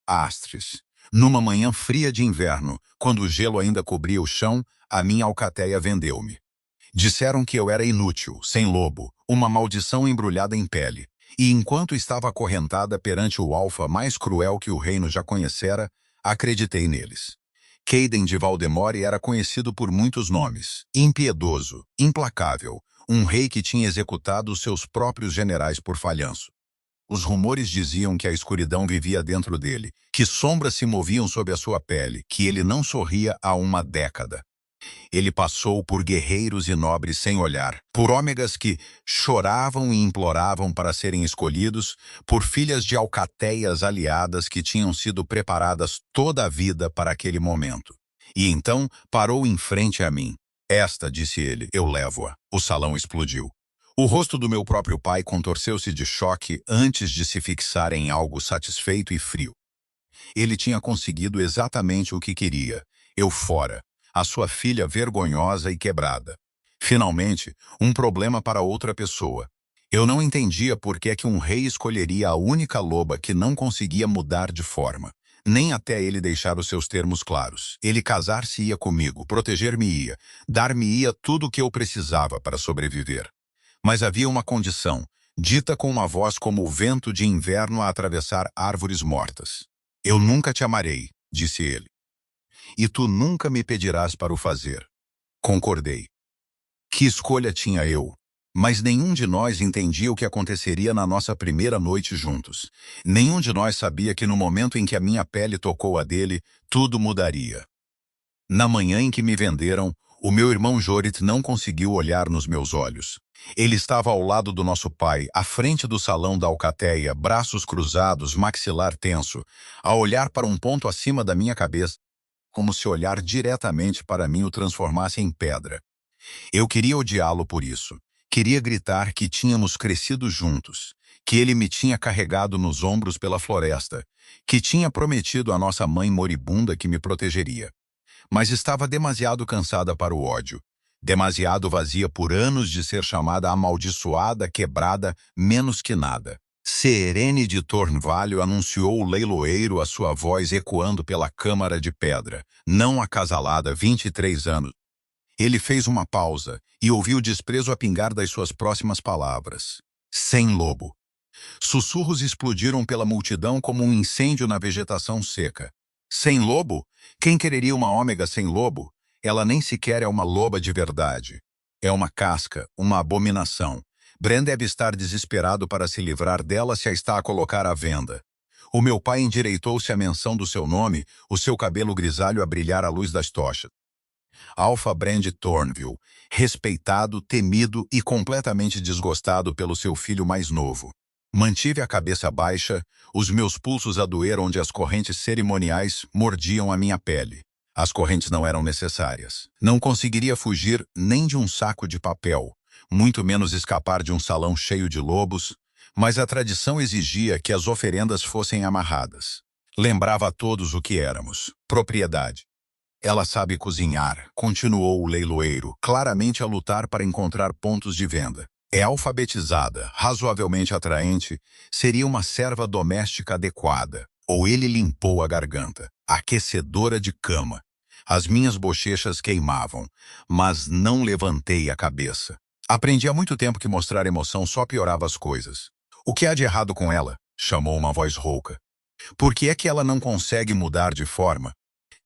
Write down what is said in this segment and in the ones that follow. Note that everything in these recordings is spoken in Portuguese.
Astres. Numa manhã fria de inverno, quando o gelo ainda cobria o chão, a minha alcateia vendeu-me. Disseram que eu era inútil, sem lobo, uma maldição embrulhada em pele. E enquanto estava acorrentada perante o alfa mais cruel que o reino já conhecera, acreditei neles. Caden de Valdemore era conhecido por muitos nomes. Impiedoso, implacável, um rei que tinha executado os seus próprios generais por falhanço. Os rumores diziam que a escuridão vivia dentro dele, que sombras se moviam sob a sua pele, que ele não sorria há uma década. Ele passou por guerreiros e nobres sem olhar, por ômegas que choravam e imploravam para serem escolhidos, por filhas de alcateias aliadas que tinham sido preparadas toda a vida para aquele momento. E então parou em frente a mim. Esta, disse ele, eu levo-a. O salão explodiu. O rosto do meu próprio pai contorceu-se de choque antes de se fixar em algo satisfeito e frio. Ele tinha conseguido exatamente o que queria. Eu fora. A sua filha vergonhosa e quebrada. Finalmente, um problema para outra pessoa. Eu não entendia por que é que um rei escolheria a única loba que não conseguia mudar de forma. Nem até ele deixar os seus termos claros. Ele casar-se-ia comigo, proteger-me-ia, dar-me-ia tudo o que eu precisava para sobreviver. Mas havia uma condição, dita com uma voz como o vento de inverno a atravessar árvores mortas. Eu nunca te amarei, disse ele. E tu nunca me pedirás para o fazer. Concordei. Que escolha tinha eu? Mas nenhum de nós entendia o que aconteceria na nossa primeira noite juntos. Nenhum de nós sabia que no momento em que a minha pele tocou a dele, tudo mudaria. Na manhã em que me venderam, o meu irmão Jorit não conseguiu olhar nos meus olhos. Ele estava ao lado do nosso pai, à frente do salão da alcateia, braços cruzados, maxilar tenso, a olhar para um ponto acima da minha cabeça, como se olhar diretamente para mim o transformasse em pedra. Eu queria odiá-lo por isso. Queria gritar que tínhamos crescido juntos, que ele me tinha carregado nos ombros pela floresta, que tinha prometido à nossa mãe moribunda que me protegeria. Mas estava demasiado cansada para o ódio. Demasiado vazia por anos de ser chamada amaldiçoada, quebrada, menos que nada. Serene de Tornvalho anunciou o leiloeiro, a sua voz ecoando pela câmara de pedra, não acasalada, 23 anos. Ele fez uma pausa e ouviu o desprezo a pingar das suas próximas palavras. Sem lobo. Sussurros explodiram pela multidão como um incêndio na vegetação seca. Sem lobo? Quem quereria uma ômega sem lobo? Ela nem sequer é uma loba de verdade. É uma casca, uma abominação. Bran deve estar desesperado para se livrar dela se a está a colocar à venda. O meu pai endireitou-se à menção do seu nome, o seu cabelo grisalho a brilhar à luz das tochas. Alpha Brand Thornville, respeitado, temido e completamente desgostado pelo seu filho mais novo. Mantive a cabeça baixa, os meus pulsos a doer onde as correntes cerimoniais mordiam a minha pele. As correntes não eram necessárias. Não conseguiria fugir nem de um saco de papel, muito menos escapar de um salão cheio de lobos, mas a tradição exigia que as oferendas fossem amarradas. Lembrava a todos o que éramos. Propriedade. Ela sabe cozinhar, continuou o leiloeiro, claramente a lutar para encontrar pontos de venda. É alfabetizada, razoavelmente atraente, seria uma serva doméstica adequada. Ou ele limpou a garganta. Aquecedora de cama. As minhas bochechas queimavam, mas não levantei a cabeça. Aprendi há muito tempo que mostrar emoção só piorava as coisas. O que há de errado com ela? Chamou uma voz rouca. Por que é que ela não consegue mudar de forma?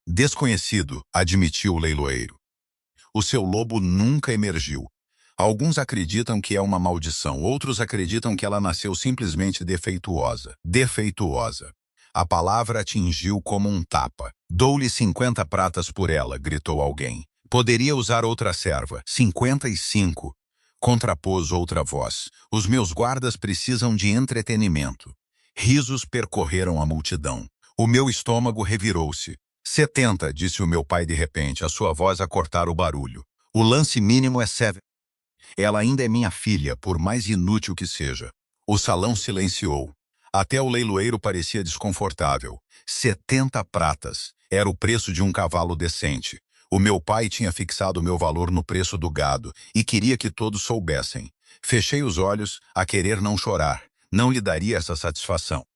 Desconhecido, admitiu o leiloeiro. O seu lobo nunca emergiu. Alguns acreditam que é uma maldição, outros acreditam que ela nasceu simplesmente defeituosa. Defeituosa. A palavra atingiu como um tapa. Dou-lhe 50 pratas por ela, gritou alguém. Poderia usar outra serva. 55. Contrapôs outra voz. Os meus guardas precisam de entretenimento. Risos percorreram a multidão. O meu estômago revirou-se. 70, disse o meu pai de repente, a sua voz a cortar o barulho. O lance mínimo é 7. Ela ainda é minha filha, por mais inútil que seja. O salão silenciou. Até o leiloeiro parecia desconfortável. 70 pratas. Era o preço de um cavalo decente. O meu pai tinha fixado o meu valor no preço do gado e queria que todos soubessem. Fechei os olhos, a querer não chorar. Não lhe daria essa satisfação.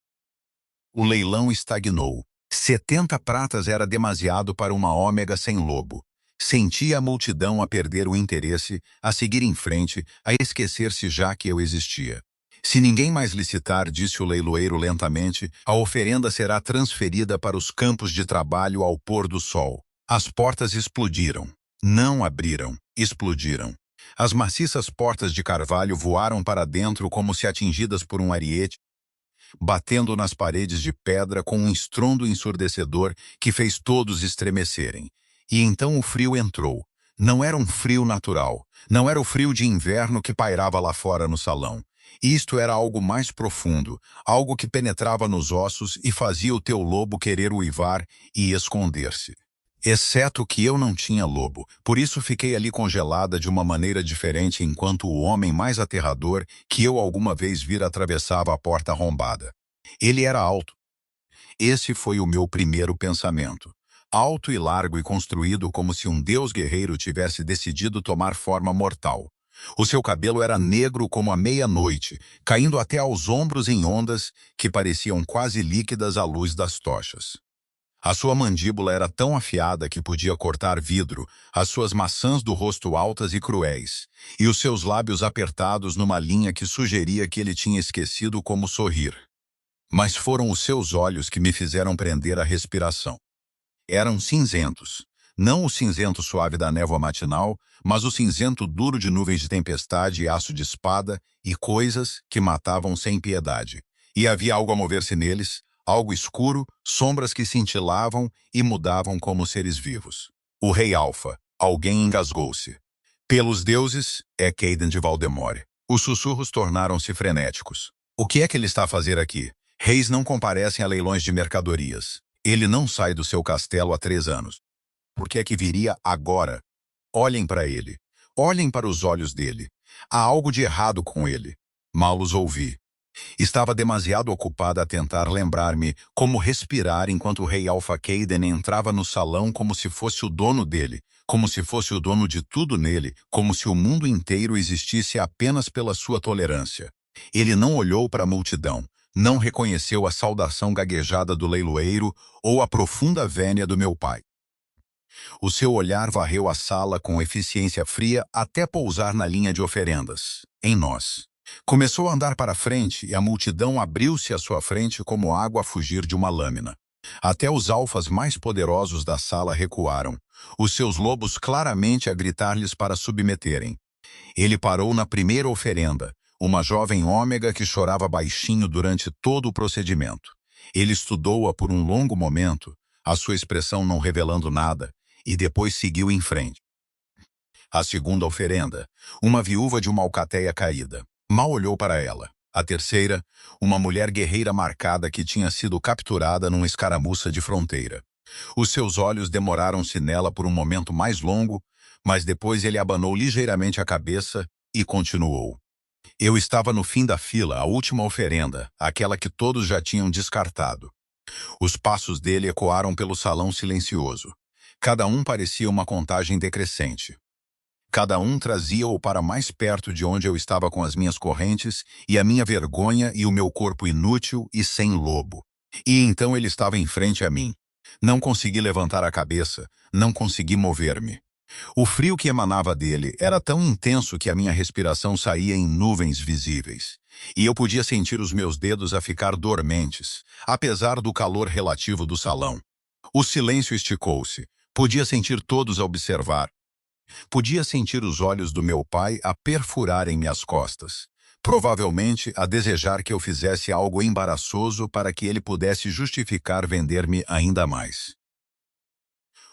O leilão estagnou. 70 pratas era demasiado para uma ômega sem lobo. Sentia a multidão a perder o interesse, a seguir em frente, a esquecer-se já que eu existia. Se ninguém mais licitar, disse o leiloeiro lentamente, a oferenda será transferida para os campos de trabalho ao pôr do sol. As portas explodiram. Não abriram, explodiram. As maciças portas de carvalho voaram para dentro como se atingidas por um ariete, batendo nas paredes de pedra com um estrondo ensurdecedor que fez todos estremecerem. E então o frio entrou. Não era um frio natural. Não era o frio de inverno que pairava lá fora no salão. Isto era algo mais profundo, algo que penetrava nos ossos e fazia o teu lobo querer uivar e esconder-se. Exceto que eu não tinha lobo, por isso fiquei ali congelada de uma maneira diferente enquanto o homem mais aterrador que eu alguma vez vira atravessava a porta arrombada. Ele era alto. Esse foi o meu primeiro pensamento. Alto e largo e construído como se um deus guerreiro tivesse decidido tomar forma mortal. O seu cabelo era negro como a meia-noite, caindo até aos ombros em ondas que pareciam quase líquidas à luz das tochas. A sua mandíbula era tão afiada que podia cortar vidro, as suas maçãs do rosto altas e cruéis, e os seus lábios apertados numa linha que sugeria que ele tinha esquecido como sorrir. Mas foram os seus olhos que me fizeram prender a respiração. Eram cinzentos. Não o cinzento suave da névoa matinal, mas o cinzento duro de nuvens de tempestade e aço de espada e coisas que matavam sem piedade. E havia algo a mover-se neles, algo escuro, sombras que cintilavam e mudavam como seres vivos. O rei Alfa. Alguém engasgou-se. Pelos deuses, é Cayden de Valdemore. Os sussurros tornaram-se frenéticos. O que é que ele está a fazer aqui? Reis não comparecem a leilões de mercadorias. Ele não sai do seu castelo há 3 anos. Por que é que viria agora? Olhem para ele. Olhem para os olhos dele. Há algo de errado com ele. Mal os ouvi. Estava demasiado ocupada a tentar lembrar-me como respirar enquanto o rei Alfa Cayden entrava no salão como se fosse o dono dele, como se fosse o dono de tudo nele, como se o mundo inteiro existisse apenas pela sua tolerância. Ele não olhou para a multidão, não reconheceu a saudação gaguejada do leiloeiro ou a profunda vénia do meu pai. O seu olhar varreu a sala com eficiência fria até pousar na linha de oferendas, em nós. Começou a andar para frente e a multidão abriu-se à sua frente como água a fugir de uma lâmina. Até os alfas mais poderosos da sala recuaram, os seus lobos claramente a gritar-lhes para submeterem. Ele parou na primeira oferenda, uma jovem ômega que chorava baixinho durante todo o procedimento. Ele estudou-a por um longo momento, a sua expressão não revelando nada, e depois seguiu em frente. A segunda oferenda, uma viúva de uma alcateia caída. Mal olhou para ela. A terceira, uma mulher guerreira marcada que tinha sido capturada numa escaramuça de fronteira. Os seus olhos demoraram-se nela por um momento mais longo, mas depois ele abanou ligeiramente a cabeça e continuou. Eu estava no fim da fila, a última oferenda, aquela que todos já tinham descartado. Os passos dele ecoaram pelo salão silencioso. Cada um parecia uma contagem decrescente. Cada um trazia-o para mais perto de onde eu estava com as minhas correntes e a minha vergonha e o meu corpo inútil e sem lobo. E então ele estava em frente a mim. Não consegui levantar a cabeça, não consegui mover-me. O frio que emanava dele era tão intenso que a minha respiração saía em nuvens visíveis. E eu podia sentir os meus dedos a ficar dormentes, apesar do calor relativo do salão. O silêncio esticou-se. Podia sentir todos a observar. Podia sentir os olhos do meu pai a perfurarem minhas costas. Provavelmente a desejar que eu fizesse algo embaraçoso para que ele pudesse justificar vender-me ainda mais.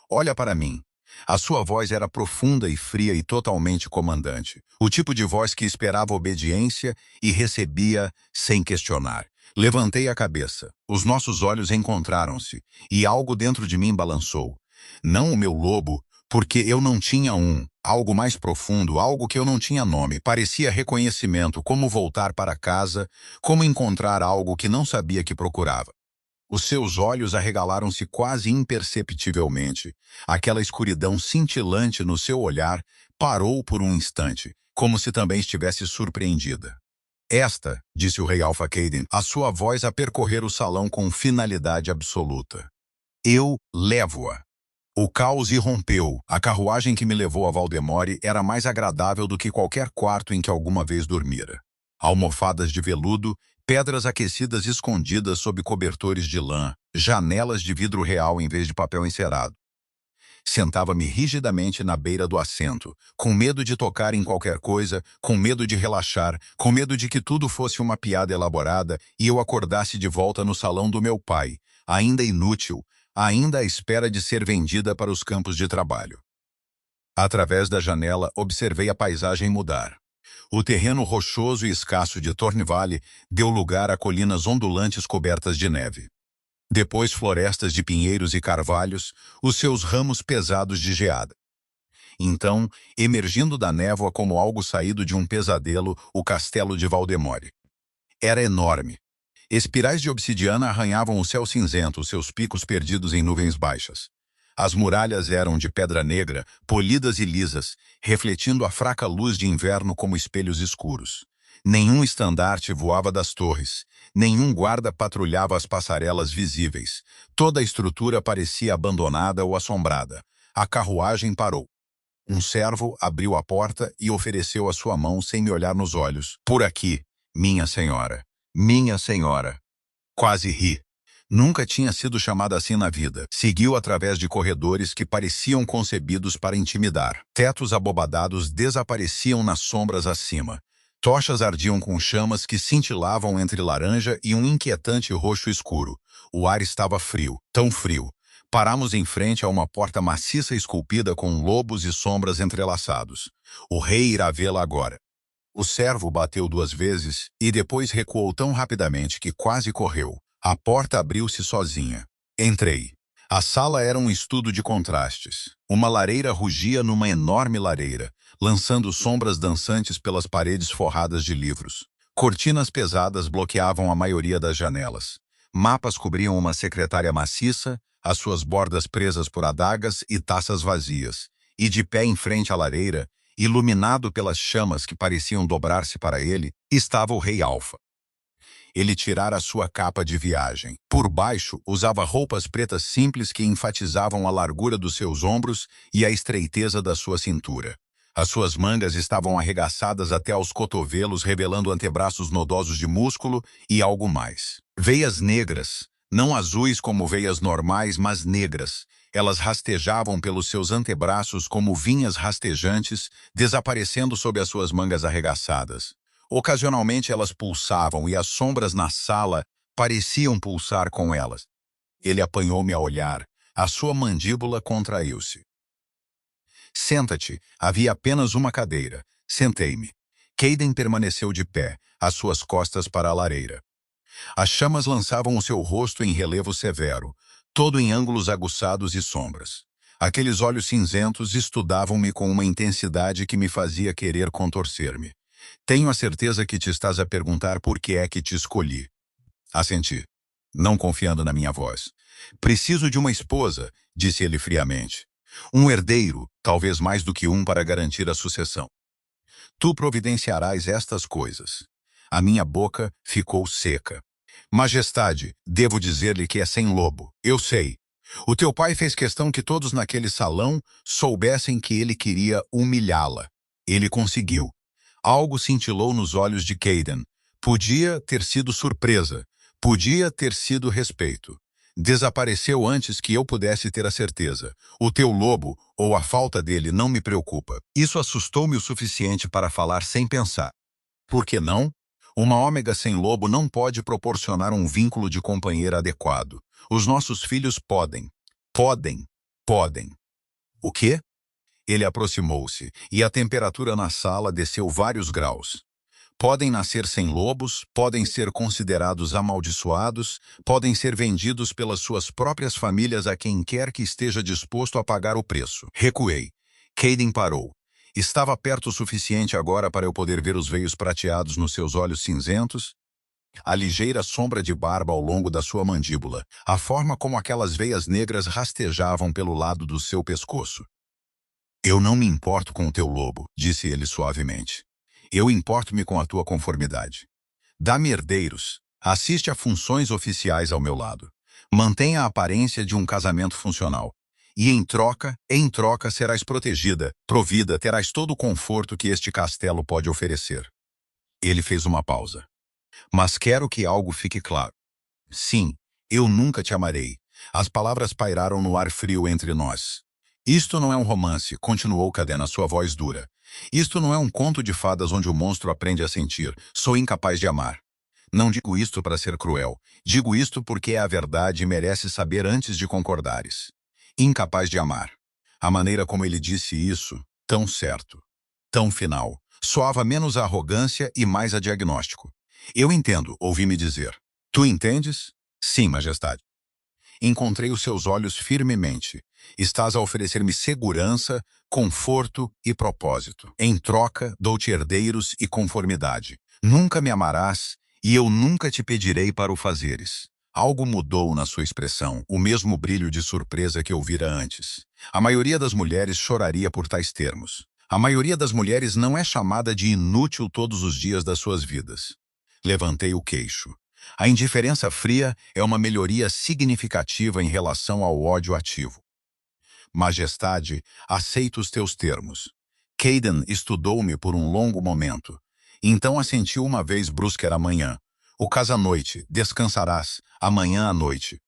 Olha para mim. A sua voz era profunda e fria e totalmente comandante. O tipo de voz que esperava obediência e recebia sem questionar. Levantei a cabeça. Os nossos olhos encontraram-se, e algo dentro de mim balançou. Não o meu lobo, porque eu não tinha um. Algo mais profundo, algo que eu não tinha nome. Parecia reconhecimento, como voltar para casa, como encontrar algo que não sabia que procurava. Os seus olhos arregalaram-se quase imperceptivelmente. Aquela escuridão cintilante no seu olhar parou por um instante, como se também estivesse surpreendida. Esta, disse o rei Alpha Caden, a sua voz a percorrer o salão com finalidade absoluta. Eu levo-a. O caos irrompeu. A carruagem que me levou a Valdemore era mais agradável do que qualquer quarto em que alguma vez dormira. Almofadas de veludo, pedras aquecidas escondidas sob cobertores de lã, janelas de vidro real em vez de papel encerado. Sentava-me rigidamente na beira do assento, com medo de tocar em qualquer coisa, com medo de relaxar, com medo de que tudo fosse uma piada elaborada e eu acordasse de volta no salão do meu pai, ainda inútil, ainda à espera de ser vendida para os campos de trabalho. Através da janela, observei a paisagem mudar. O terreno rochoso e escasso de Thornvale deu lugar a colinas ondulantes cobertas de neve. Depois florestas de pinheiros e carvalhos, os seus ramos pesados de geada. Então, emergindo da névoa como algo saído de um pesadelo, o castelo de Valdemore. Era enorme. Espirais de obsidiana arranhavam o céu cinzento, seus picos perdidos em nuvens baixas. As muralhas eram de pedra negra, polidas e lisas, refletindo a fraca luz de inverno como espelhos escuros. Nenhum estandarte voava das torres, nenhum guarda patrulhava as passarelas visíveis. Toda a estrutura parecia abandonada ou assombrada. A carruagem parou. Um servo abriu a porta e ofereceu a sua mão sem me olhar nos olhos. Por aqui, minha senhora. Minha senhora. Quase ri. Nunca tinha sido chamada assim na vida. Seguiu através de corredores que pareciam concebidos para intimidar. Tetos abobadados desapareciam nas sombras acima. Tochas ardiam com chamas que cintilavam entre laranja e um inquietante roxo escuro. O ar estava frio, tão frio. Paramos em frente a uma porta maciça esculpida com lobos e sombras entrelaçados. O rei irá vê-la agora. O servo bateu 2 vezes e depois recuou tão rapidamente que quase correu. A porta abriu-se sozinha. Entrei. A sala era um estudo de contrastes. Uma lareira rugia numa enorme lareira, lançando sombras dançantes pelas paredes forradas de livros. Cortinas pesadas bloqueavam a maioria das janelas. Mapas cobriam uma secretária maciça, as suas bordas presas por adagas e taças vazias. E de pé em frente à lareira, iluminado pelas chamas que pareciam dobrar-se para ele, estava o rei Alpha. Ele tirara sua capa de viagem. Por baixo, usava roupas pretas simples que enfatizavam a largura dos seus ombros e a estreiteza da sua cintura. As suas mangas estavam arregaçadas até aos cotovelos, revelando antebraços nodosos de músculo e algo mais. Veias negras, não azuis como veias normais, mas negras. Elas rastejavam pelos seus antebraços como vinhas rastejantes, desaparecendo sob as suas mangas arregaçadas. Ocasionalmente elas pulsavam e as sombras na sala pareciam pulsar com elas. Ele apanhou-me a olhar. A sua mandíbula contraiu-se. Senta-te. Havia apenas uma cadeira. Sentei-me. Caden permaneceu de pé, as suas costas para a lareira. As chamas lançavam o seu rosto em relevo severo, todo em ângulos aguçados e sombras. Aqueles olhos cinzentos estudavam-me com uma intensidade que me fazia querer contorcer-me. Tenho a certeza que te estás a perguntar por que é que te escolhi. Assenti, não confiando na minha voz. Preciso de uma esposa, disse ele friamente. Um herdeiro, talvez mais do que um para garantir a sucessão. Tu providenciarás estas coisas. A minha boca ficou seca. Majestade, devo dizer-lhe que é sem lobo. Eu sei. O teu pai fez questão que todos naquele salão soubessem que ele queria humilhá-la. Ele conseguiu. Algo cintilou nos olhos de Caden. Podia ter sido surpresa. Podia ter sido respeito. Desapareceu antes que eu pudesse ter a certeza. O teu lobo, ou a falta dele, não me preocupa. Isso assustou-me o suficiente para falar sem pensar. Por que não? Uma ômega sem lobo não pode proporcionar um vínculo de companheiro adequado. Os nossos filhos podem. Podem. O quê? Ele aproximou-se, e a temperatura na sala desceu vários graus. Podem nascer sem lobos, podem ser considerados amaldiçoados, podem ser vendidos pelas suas próprias famílias a quem quer que esteja disposto a pagar o preço. Recuei. Caden parou. Estava perto o suficiente agora para eu poder ver os veios prateados nos seus olhos cinzentos, a ligeira sombra de barba ao longo da sua mandíbula, a forma como aquelas veias negras rastejavam pelo lado do seu pescoço. Eu não me importo com o teu lobo, disse ele suavemente. Eu importo-me com a tua conformidade. Dá-me herdeiros. Assiste a funções oficiais ao meu lado. Mantenha a aparência de um casamento funcional. E em troca serás protegida, provida, terás todo o conforto que este castelo pode oferecer. Ele fez uma pausa. Mas quero que algo fique claro. Sim, eu nunca te amarei. As palavras pairaram no ar frio entre nós. Isto não é um romance, continuou Cadena, sua voz dura. Isto não é um conto de fadas onde o monstro aprende a sentir. Sou incapaz de amar. Não digo isto para ser cruel. Digo isto porque é a verdade e merece saber antes de concordares. Incapaz de amar. A maneira como ele disse isso, tão certo, tão final, soava menos a arrogância e mais a diagnóstico. Eu entendo, ouvi-me dizer. Tu entendes? Sim, majestade. Encontrei os seus olhos firmemente. Estás a oferecer-me segurança, conforto e propósito. Em troca, dou-te herdeiros e conformidade. Nunca me amarás e eu nunca te pedirei para o fazeres. Algo mudou na sua expressão, o mesmo brilho de surpresa que eu vira antes. A maioria das mulheres choraria por tais termos. A maioria das mulheres não é chamada de inútil todos os dias das suas vidas. Levantei o queixo. A indiferença fria é uma melhoria significativa em relação ao ódio ativo. Majestade, aceito os teus termos. Caden estudou-me por um longo momento. Então assentiu uma vez brusca era amanhã. O caso à noite, descansarás, amanhã à noite.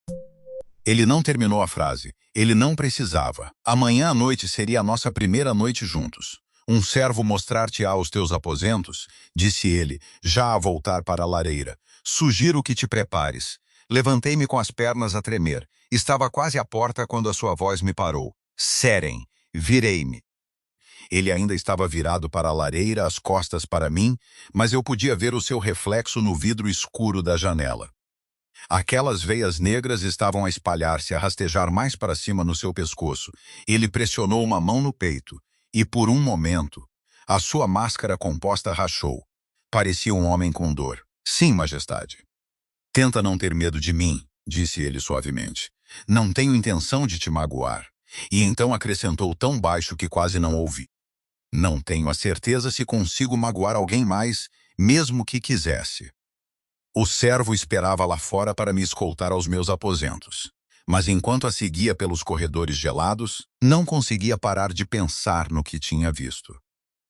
Ele não terminou a frase. Ele não precisava. Amanhã à noite seria a nossa primeira noite juntos. Um servo mostrar-te-á os teus aposentos, disse ele, já a voltar para a lareira. Sugiro que te prepares. Levantei-me com as pernas a tremer. Estava quase à porta quando a sua voz me parou. Serem, virei-me. Ele ainda estava virado para a lareira, as costas para mim, mas eu podia ver o seu reflexo no vidro escuro da janela. Aquelas veias negras estavam a espalhar-se, a rastejar mais para cima no seu pescoço. Ele pressionou uma mão no peito, e por um momento, a sua máscara composta rachou. Parecia um homem com dor. Sim, majestade. Tenta não ter medo de mim, disse ele suavemente. Não tenho intenção de te magoar. E então acrescentou tão baixo que quase não ouvi. Não tenho a certeza se consigo magoar alguém mais, mesmo que quisesse. O servo esperava lá fora para me escoltar aos meus aposentos. Mas enquanto a seguia pelos corredores gelados, não conseguia parar de pensar no que tinha visto.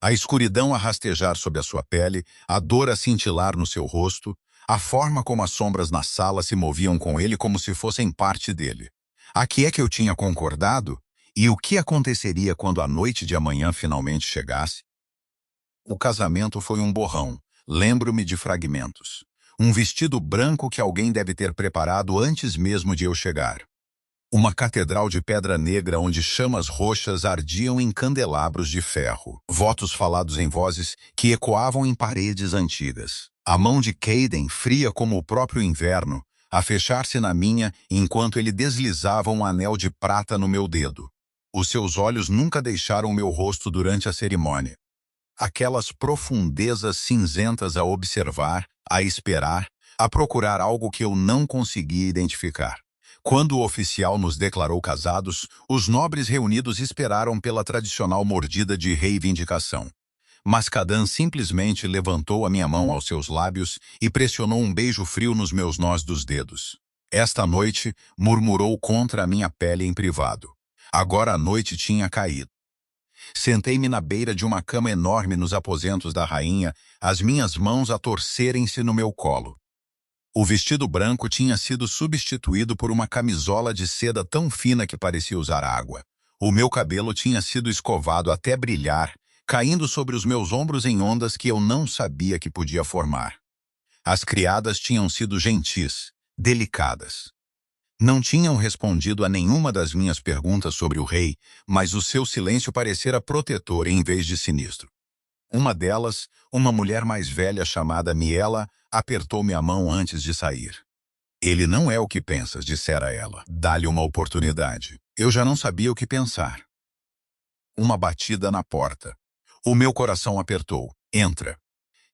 A escuridão a rastejar sob a sua pele, a dor a cintilar no seu rosto, a forma como as sombras na sala se moviam com ele como se fossem parte dele. A que é que eu tinha concordado? E o que aconteceria quando a noite de amanhã finalmente chegasse? O casamento foi um borrão. Lembro-me de fragmentos. Um vestido branco que alguém deve ter preparado antes mesmo de eu chegar. Uma catedral de pedra negra onde chamas roxas ardiam em candelabros de ferro. Votos falados em vozes que ecoavam em paredes antigas. A mão de Caden, fria como o próprio inverno, a fechar-se na minha enquanto ele deslizava um anel de prata no meu dedo. Os seus olhos nunca deixaram meu rosto durante a cerimônia. Aquelas profundezas cinzentas a observar, a esperar, a procurar algo que eu não conseguia identificar. Quando o oficial nos declarou casados, os nobres reunidos esperaram pela tradicional mordida de reivindicação. Mas Cadan simplesmente levantou a minha mão aos seus lábios e pressionou um beijo frio nos meus nós dos dedos. Esta noite, murmurou contra a minha pele em privado. Agora a noite tinha caído. Sentei-me na beira de uma cama enorme nos aposentos da rainha, as minhas mãos a torcerem-se no meu colo. O vestido branco tinha sido substituído por uma camisola de seda tão fina que parecia usar água. O meu cabelo tinha sido escovado até brilhar, caindo sobre os meus ombros em ondas que eu não sabia que podia formar. As criadas tinham sido gentis, delicadas. Não tinham respondido a nenhuma das minhas perguntas sobre o rei, mas o seu silêncio parecera protetor em vez de sinistro. Uma delas, uma mulher mais velha chamada Miela, apertou-me a mão antes de sair. Ele não é o que pensas, dissera ela. Dá-lhe uma oportunidade. Eu já não sabia o que pensar. Uma batida na porta. O meu coração apertou. Entra.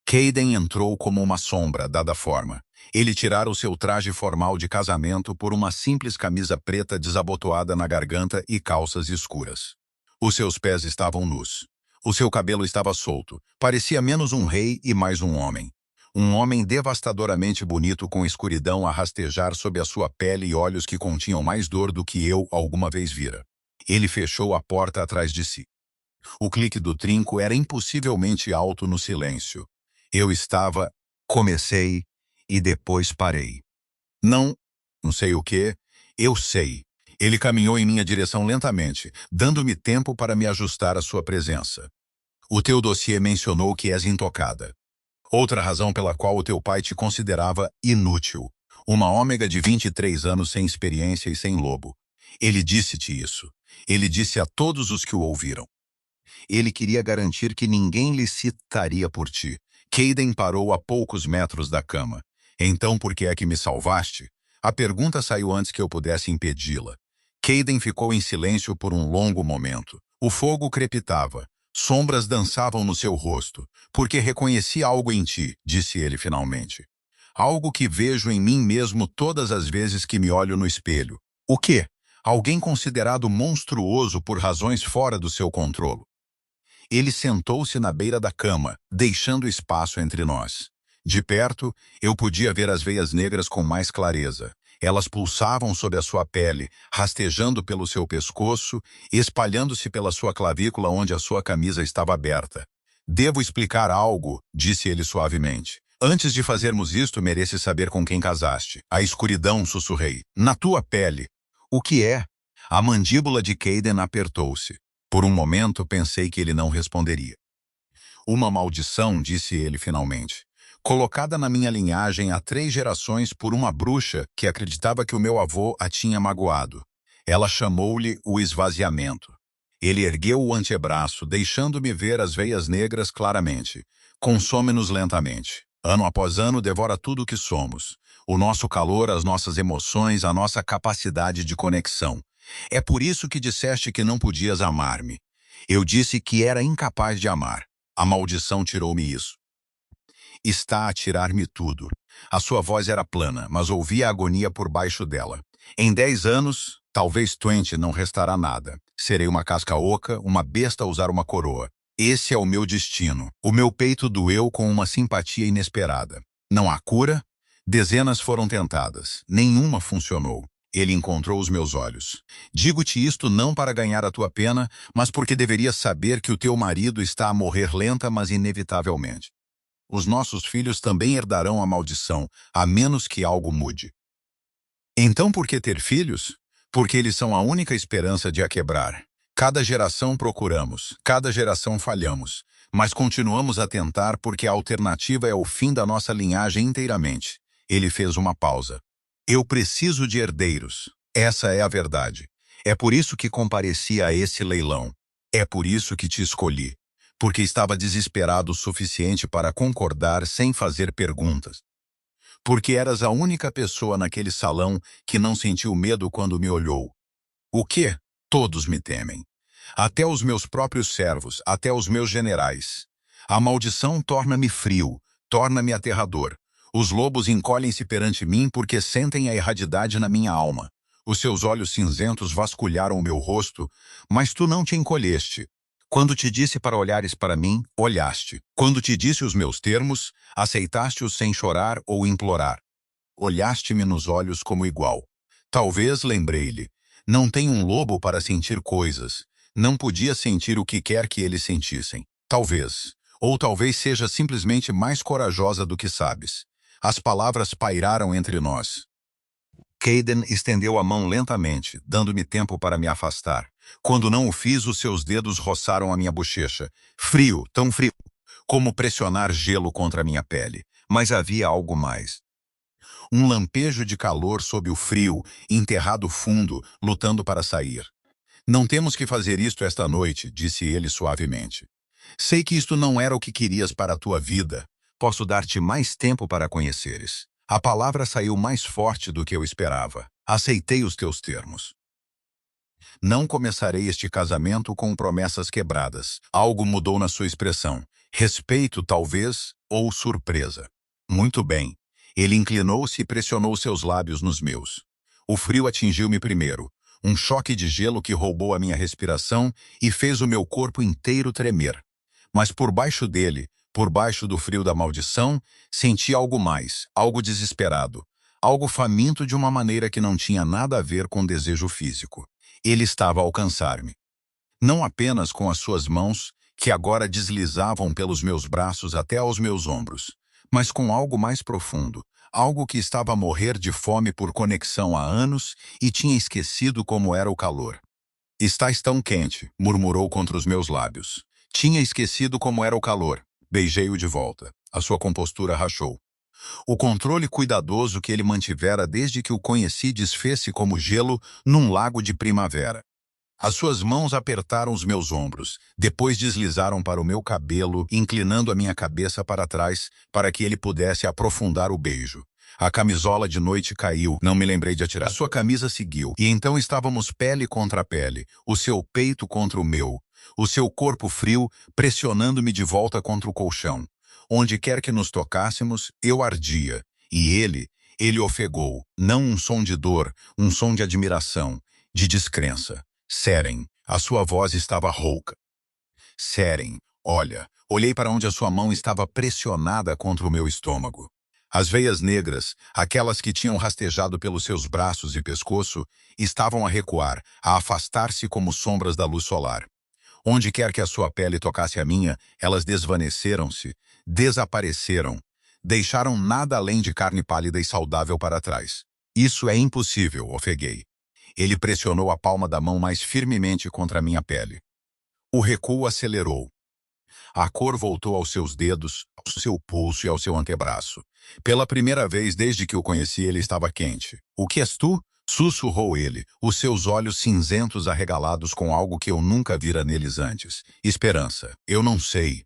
Caden entrou como uma sombra, dada a forma. Ele tirara o seu traje formal de casamento por uma simples camisa preta desabotoada na garganta e calças escuras. Os seus pés estavam nus. O seu cabelo estava solto. Parecia menos um rei e mais um homem. Um homem devastadoramente bonito com escuridão a rastejar sob a sua pele e olhos que continham mais dor do que eu alguma vez vira. Ele fechou a porta atrás de si. O clique do trinco era impossivelmente alto no silêncio. Eu estava... Comecei e depois parei. Não sei o que. Eu sei. Ele caminhou em minha direção lentamente, dando-me tempo para me ajustar à sua presença. O teu dossiê mencionou que és intocada. Outra razão pela qual o teu pai te considerava inútil. Uma ômega de 23 anos sem experiência e sem lobo. Ele disse-te isso. Ele disse a todos os que o ouviram. Ele queria garantir que ninguém lhe citaria por ti. Kayden parou a poucos metros da cama. Então por que é que me salvaste? A pergunta saiu antes que eu pudesse impedi-la. Kayden ficou em silêncio por um longo momento. O fogo crepitava. Sombras dançavam no seu rosto. Porque reconheci algo em ti, disse ele finalmente. Algo que vejo em mim mesmo todas as vezes que me olho no espelho. O quê? Alguém considerado monstruoso por razões fora do seu controle. Ele sentou-se na beira da cama, deixando espaço entre nós. De perto, eu podia ver as veias negras com mais clareza. Elas pulsavam sob a sua pele, rastejando pelo seu pescoço, espalhando-se pela sua clavícula onde a sua camisa estava aberta. Devo explicar algo, disse ele suavemente. Antes de fazermos isto, mereces saber com quem casaste. A escuridão, sussurrei. Na tua pele. O que é? A mandíbula de Kayden apertou-se. Por um momento, pensei que ele não responderia. Uma maldição, disse ele finalmente. Colocada na minha linhagem há 3 gerações por uma bruxa que acreditava que o meu avô a tinha magoado. Ela chamou-lhe o esvaziamento. Ele ergueu o antebraço, deixando-me ver as veias negras claramente. Consome-nos lentamente. Ano após ano, devora tudo o que somos. O nosso calor, as nossas emoções, a nossa capacidade de conexão. É por isso que disseste que não podias amar-me. Eu disse que era incapaz de amar. A maldição tirou-me isso. Está a tirar-me tudo. A sua voz era plana, mas ouvia a agonia por baixo dela. Em 10 anos, talvez 20, não restará nada. Serei uma casca oca, uma besta a usar uma coroa. Esse é o meu destino. O meu peito doeu com uma simpatia inesperada. Não há cura? Dezenas foram tentadas. Nenhuma funcionou. Ele encontrou os meus olhos. Digo-te isto não para ganhar a tua pena, mas porque deverias saber que o teu marido está a morrer lenta, mas inevitavelmente. Os nossos filhos também herdarão a maldição, a menos que algo mude. Então por que ter filhos? Porque eles são a única esperança de a quebrar. Cada geração procuramos, cada geração falhamos, mas continuamos a tentar porque a alternativa é o fim da nossa linhagem inteiramente. Ele fez uma pausa. Eu preciso de herdeiros. Essa é a verdade. É por isso que compareci a esse leilão. É por isso que te escolhi. Porque estava desesperado o suficiente para concordar sem fazer perguntas. Porque eras a única pessoa naquele salão que não sentiu medo quando me olhou. O quê? Todos me temem. Até os meus próprios servos, até os meus generais. A maldição torna-me frio, torna-me aterrador. Os lobos encolhem-se perante mim porque sentem a erradidade na minha alma. Os seus olhos cinzentos vasculharam o meu rosto, mas tu não te encolheste. Quando te disse para olhares para mim, olhaste. Quando te disse os meus termos, aceitaste-os sem chorar ou implorar. Olhaste-me nos olhos como igual. Talvez, lembrei-lhe, não tem um lobo para sentir coisas. Não podia sentir o que quer que eles sentissem. Talvez. Ou talvez seja simplesmente mais corajosa do que sabes. As palavras pairaram entre nós. Kayden estendeu a mão lentamente, dando-me tempo para me afastar. Quando não o fiz, os seus dedos roçaram a minha bochecha. Frio, tão frio, como pressionar gelo contra a minha pele. Mas havia algo mais. Um lampejo de calor sob o frio, enterrado fundo, lutando para sair. Não temos que fazer isto esta noite, disse ele suavemente. Sei que isto não era o que querias para a tua vida. Posso dar-te mais tempo para conheceres. A palavra saiu mais forte do que eu esperava. Aceitei os teus termos. Não começarei este casamento com promessas quebradas. Algo mudou na sua expressão. Respeito, talvez, ou surpresa. Muito bem. Ele inclinou-se e pressionou seus lábios nos meus. O frio atingiu-me primeiro. Um choque de gelo que roubou a minha respiração e fez o meu corpo inteiro tremer. Mas por baixo dele, Por baixo do frio da maldição, senti algo mais, algo desesperado, algo faminto de uma maneira que não tinha nada a ver com desejo físico. Ele estava a alcançar-me. Não apenas com as suas mãos, que agora deslizavam pelos meus braços até aos meus ombros, mas com algo mais profundo, algo que estava a morrer de fome por conexão há anos e tinha esquecido como era o calor. Estás tão quente, murmurou contra os meus lábios. Tinha esquecido como era o calor. Beijei-o de volta. A sua compostura rachou. O controle cuidadoso que ele mantivera desde que o conheci desfez-se como gelo num lago de primavera. As suas mãos apertaram os meus ombros, depois deslizaram para o meu cabelo, inclinando a minha cabeça para trás para que ele pudesse aprofundar o beijo. A camisola de noite caiu, não me lembrei de atirar. A sua camisa seguiu, e então estávamos pele contra pele, o seu peito contra o meu, o seu corpo frio pressionando-me de volta contra o colchão. Onde quer que nos tocássemos, eu ardia, e ele ofegou, não um som de dor, um som de admiração, de descrença. Seren, a sua voz estava rouca. Seren, olha, olhei para onde a sua mão estava pressionada contra o meu estômago. As veias negras, aquelas que tinham rastejado pelos seus braços e pescoço, estavam a recuar, a afastar-se como sombras da luz solar. Onde quer que a sua pele tocasse a minha, elas desvaneceram-se, desapareceram, deixaram nada além de carne pálida e saudável para trás. Isso é impossível, ofeguei. Ele pressionou a palma da mão mais firmemente contra a minha pele. O recuo acelerou. A cor voltou aos seus dedos, ao seu pulso e ao seu antebraço. Pela primeira vez desde que o conheci, ele estava quente. O que és tu? Sussurrou ele, os seus olhos cinzentos arregalados com algo que eu nunca vira neles antes. Esperança. Eu não sei.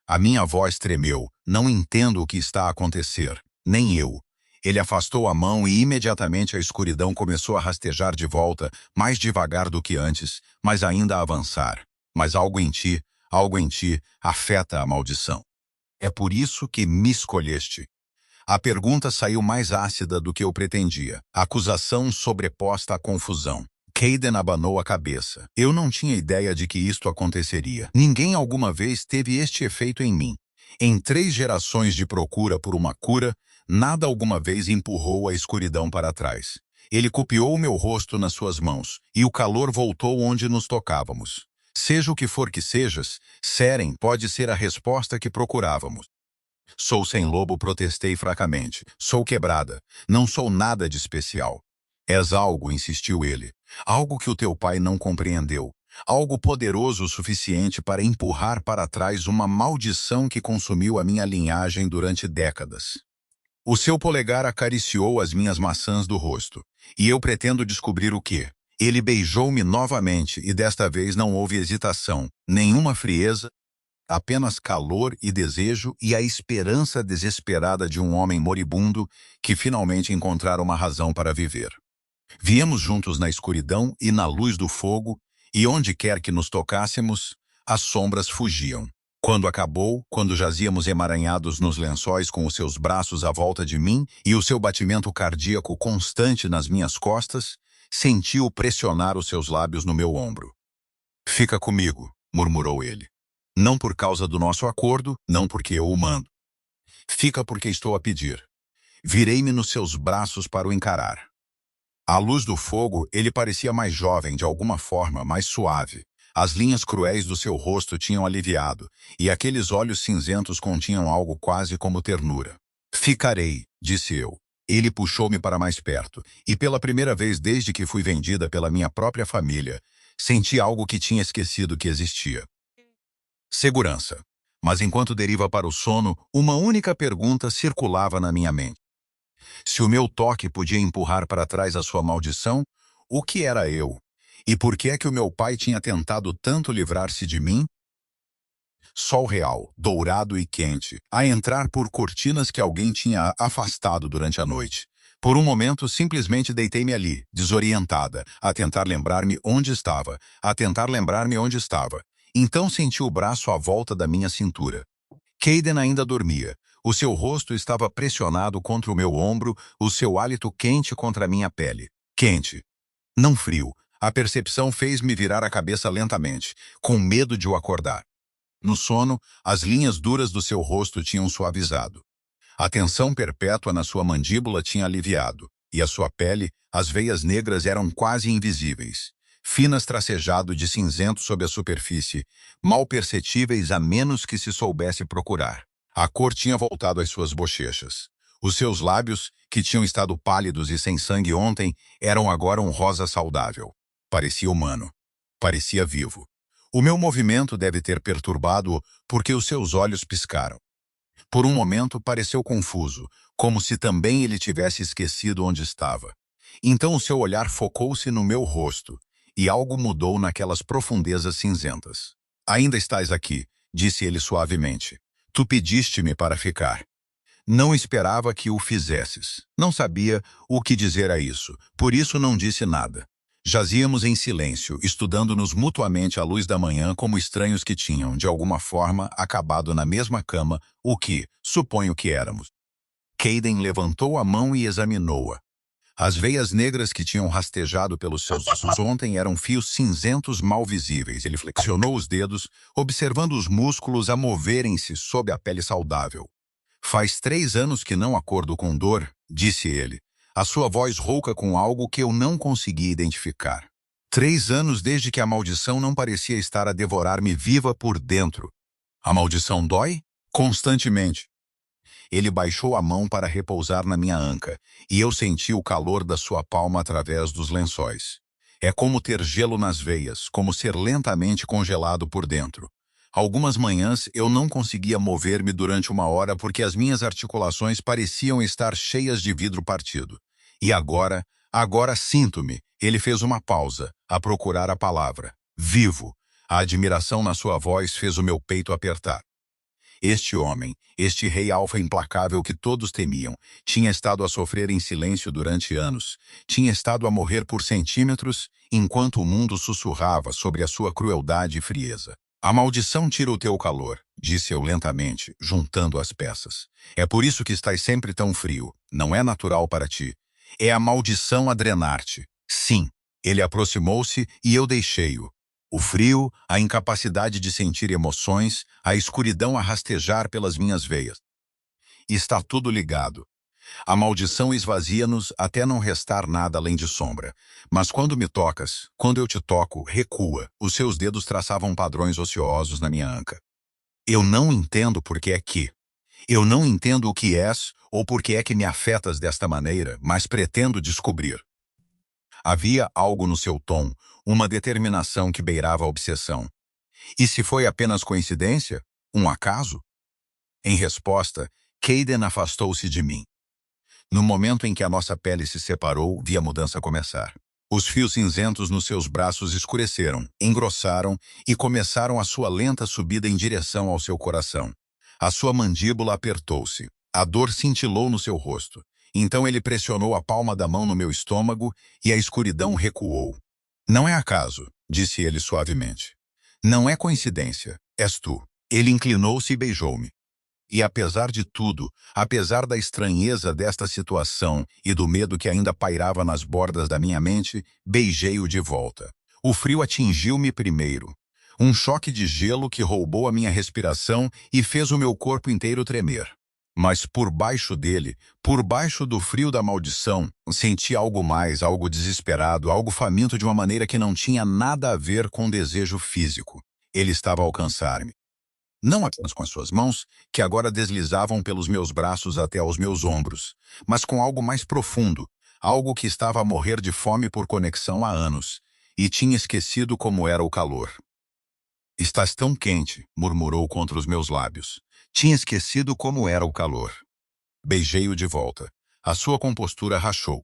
A minha voz tremeu. Não entendo o que está a acontecer. Nem eu. Ele afastou a mão e imediatamente a escuridão começou a rastejar de volta, mais devagar do que antes, mas ainda a avançar. Mas algo em ti, afeta a maldição. É por isso que me escolheste. A pergunta saiu mais ácida do que eu pretendia. A acusação sobreposta à confusão. Kayden abanou a cabeça. Eu não tinha ideia de que isto aconteceria. Ninguém alguma vez teve este efeito em mim. Em 3 gerações de procura por uma cura, nada alguma vez empurrou a escuridão para trás. Ele copiou o meu rosto nas suas mãos, e o calor voltou onde nos tocávamos. Seja o que for que sejas, Seren pode ser a resposta que procurávamos. Sou sem lobo, protestei fracamente. Sou quebrada. Não sou nada de especial. És algo, insistiu ele. Algo que o teu pai não compreendeu. Algo poderoso o suficiente para empurrar para trás uma maldição que consumiu a minha linhagem durante décadas. O seu polegar acariciou as minhas maçãs do rosto. E eu pretendo descobrir o quê? Ele beijou-me novamente e desta vez não houve hesitação, nenhuma frieza, apenas calor e desejo e a esperança desesperada de um homem moribundo que finalmente encontrara uma razão para viver. Viemos juntos na escuridão e na luz do fogo, e onde quer que nos tocássemos, as sombras fugiam. Quando acabou, quando jazíamos emaranhados nos lençóis com os seus braços à volta de mim e o seu batimento cardíaco constante nas minhas costas, senti-o pressionar os seus lábios no meu ombro. Fica comigo, murmurou ele. Não por causa do nosso acordo, não porque eu o mando. Fica porque estou a pedir. Virei-me nos seus braços para o encarar. À luz do fogo, ele parecia mais jovem, de alguma forma, mais suave. As linhas cruéis do seu rosto tinham aliviado, e aqueles olhos cinzentos continham algo quase como ternura. Ficarei, disse eu. Ele puxou-me para mais perto, e pela primeira vez desde que fui vendida pela minha própria família, senti algo que tinha esquecido que existia. Segurança. Mas enquanto deriva para o sono, uma única pergunta circulava na minha mente. Se o meu toque podia empurrar para trás a sua maldição, o que era eu? E por que é que o meu pai tinha tentado tanto livrar-se de mim? Sol real, dourado e quente, a entrar por cortinas que alguém tinha afastado durante a noite. Por um momento, simplesmente deitei-me ali, desorientada, a tentar lembrar-me onde estava, Então senti o braço à volta da minha cintura. Kayden ainda dormia. O seu rosto estava pressionado contra o meu ombro, o seu hálito quente contra a minha pele. Quente. Não frio. A percepção fez-me virar a cabeça lentamente, com medo de o acordar. No sono, as linhas duras do seu rosto tinham suavizado. A tensão perpétua na sua mandíbula tinha aliviado, e a sua pele, as veias negras eram quase invisíveis, finas tracejado de cinzento sob a superfície, mal perceptíveis a menos que se soubesse procurar. A cor tinha voltado às suas bochechas. Os seus lábios, que tinham estado pálidos e sem sangue ontem, eram agora um rosa saudável. Parecia humano. Parecia vivo. O meu movimento deve ter perturbado-o porque os seus olhos piscaram. Por um momento pareceu confuso, como se também ele tivesse esquecido onde estava. Então o seu olhar focou-se no meu rosto, e algo mudou naquelas profundezas cinzentas. Ainda estás aqui, disse ele suavemente. Tu pediste-me para ficar. Não esperava que o fizesses. Não sabia o que dizer a isso, por isso não disse nada. Jazíamos em silêncio, estudando-nos mutuamente à luz da manhã como estranhos que tinham, de alguma forma, acabado na mesma cama, o que, suponho que éramos. Kayden levantou a mão e examinou-a. As veias negras que tinham rastejado pelos seus ossos ontem eram fios cinzentos mal visíveis. Ele flexionou os dedos, observando os músculos a moverem-se sob a pele saudável. Faz 3 anos que não acordo com dor, disse ele, a sua voz rouca com algo que eu não consegui identificar. 3 anos desde que a maldição não parecia estar a devorar-me viva por dentro. A maldição dói? Constantemente. Ele baixou a mão para repousar na minha anca, e eu senti o calor da sua palma através dos lençóis. É como ter gelo nas veias, como ser lentamente congelado por dentro. Algumas manhãs eu não conseguia mover-me durante 1 hora porque as minhas articulações pareciam estar cheias de vidro partido. E agora sinto-me. Ele fez uma pausa, a procurar a palavra. Vivo. A admiração na sua voz fez o meu peito apertar. Este homem, este rei alfa implacável que todos temiam, tinha estado a sofrer em silêncio durante anos, tinha estado a morrer por centímetros, enquanto o mundo sussurrava sobre a sua crueldade e frieza. A maldição tira o teu calor, disse eu lentamente, juntando as peças. É por isso que estás sempre tão frio. Não é natural para ti. É a maldição a drenar-te. Sim. Ele aproximou-se e eu deixei-o. O frio, a incapacidade de sentir emoções, a escuridão a rastejar pelas minhas veias. Está tudo ligado. A maldição esvazia-nos até não restar nada além de sombra. Mas quando me tocas, quando eu te toco, recua. Os seus dedos traçavam padrões ociosos na minha anca. Eu não entendo por que é que. Eu não entendo o que és ou por que é que me afetas desta maneira, mas pretendo descobrir. Havia algo no seu tom, uma determinação que beirava a obsessão. E se foi apenas coincidência? Um acaso? Em resposta, Kayden afastou-se de mim. No momento em que a nossa pele se separou, vi a mudança começar. Os fios cinzentos nos seus braços escureceram, engrossaram e começaram a sua lenta subida em direção ao seu coração. A sua mandíbula apertou-se. A dor cintilou no seu rosto. Então ele pressionou a palma da mão no meu estômago e a escuridão recuou. Não é acaso, disse ele suavemente. Não é coincidência, és tu. Ele inclinou-se e beijou-me. E apesar de tudo, apesar da estranheza desta situação e do medo que ainda pairava nas bordas da minha mente, beijei-o de volta. O frio atingiu-me primeiro. Um choque de gelo que roubou a minha respiração e fez o meu corpo inteiro tremer. Mas por baixo dele, por baixo do frio da maldição, senti algo mais, algo desesperado, algo faminto de uma maneira que não tinha nada a ver com desejo físico. Ele estava a alcançar-me. Não apenas com as suas mãos, que agora deslizavam pelos meus braços até aos meus ombros, mas com algo mais profundo, algo que estava a morrer de fome por conexão há anos, e tinha esquecido como era o calor. Estás tão quente, murmurou contra os meus lábios. Tinha esquecido como era o calor. Beijei-o de volta. A sua compostura rachou.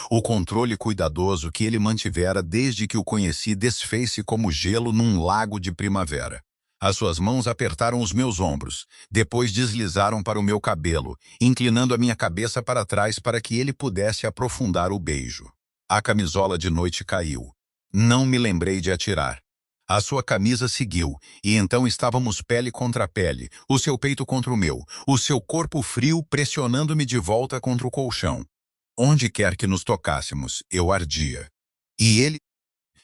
O controle cuidadoso que ele mantivera desde que o conheci desfez-se como gelo num lago de primavera. As suas mãos apertaram os meus ombros, depois deslizaram para o meu cabelo, inclinando a minha cabeça para trás para que ele pudesse aprofundar o beijo. A camisola de noite caiu. Não me lembrei de atirar. A sua camisa seguiu, e então estávamos pele contra pele, o seu peito contra o meu, o seu corpo frio pressionando-me de volta contra o colchão. Onde quer que nos tocássemos, eu ardia. E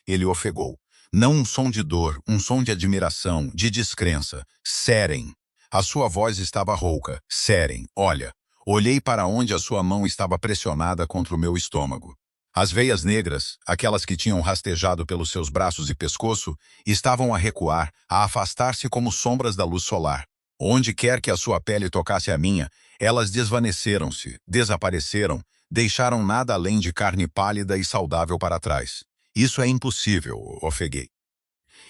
ele ofegou. Não um som de dor, um som de admiração, de descrença. Seren. A sua voz estava rouca. Seren, olha. Olhei para onde a sua mão estava pressionada contra o meu estômago. As veias negras, aquelas que tinham rastejado pelos seus braços e pescoço, estavam a recuar, a afastar-se como sombras da luz solar. Onde quer que a sua pele tocasse a minha, elas desvaneceram-se, desapareceram, deixaram nada além de carne pálida e saudável para trás. Isso é impossível, ofeguei.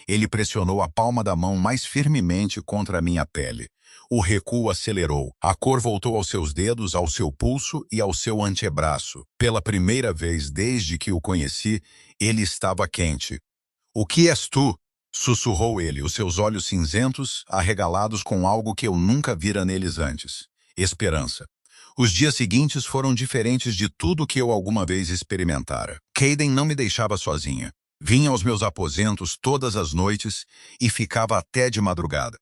Ele pressionou a palma da mão mais firmemente contra a minha pele. O recuo acelerou. A cor voltou aos seus dedos, ao seu pulso e ao seu antebraço. Pela primeira vez desde que o conheci, ele estava quente. "O que és tu?" sussurrou ele, os seus olhos cinzentos, arregalados com algo que eu nunca vira neles antes. Esperança. Os dias seguintes foram diferentes de tudo que eu alguma vez experimentara. Kayden não me deixava sozinha. Vinha aos meus aposentos todas as noites e ficava até de madrugada.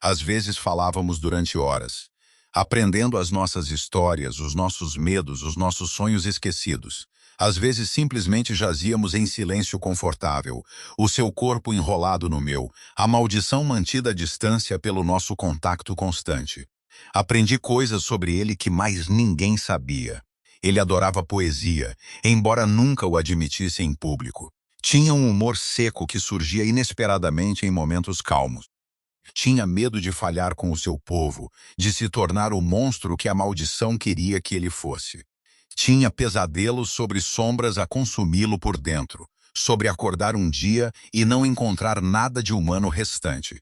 Às vezes falávamos durante horas, aprendendo as nossas histórias, os nossos medos, os nossos sonhos esquecidos. Às vezes simplesmente jazíamos em silêncio confortável, o seu corpo enrolado no meu, a maldição mantida à distância pelo nosso contato constante. Aprendi coisas sobre ele que mais ninguém sabia. Ele adorava poesia, embora nunca o admitisse em público. Tinha um humor seco que surgia inesperadamente em momentos calmos. Tinha medo de falhar com o seu povo, de se tornar o monstro que a maldição queria que ele fosse. Tinha pesadelos sobre sombras a consumi-lo por dentro, sobre acordar um dia e não encontrar nada de humano restante.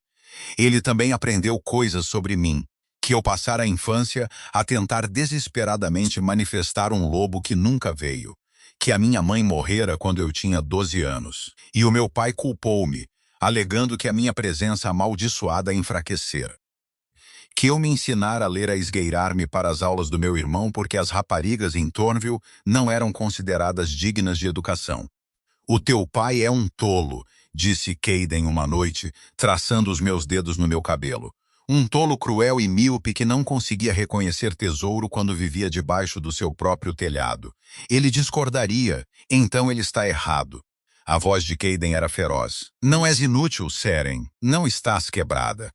Ele também aprendeu coisas sobre mim, que eu passara a infância a tentar desesperadamente manifestar um lobo que nunca veio, que a minha mãe morrera quando eu tinha 12 anos, e o meu pai culpou-me, alegando que a minha presença amaldiçoada enfraquecera. Que eu me ensinara a ler a esgueirar-me para as aulas do meu irmão porque as raparigas em Thornville não eram consideradas dignas de educação. "O teu pai é um tolo", disse Kayden uma noite, traçando os meus dedos no meu cabelo. Um tolo cruel e míope que não conseguia reconhecer tesouro quando vivia debaixo do seu próprio telhado. Ele discordaria, então ele está errado. A voz de Kayden era feroz. "Não és inútil, Seren. Não estás quebrada.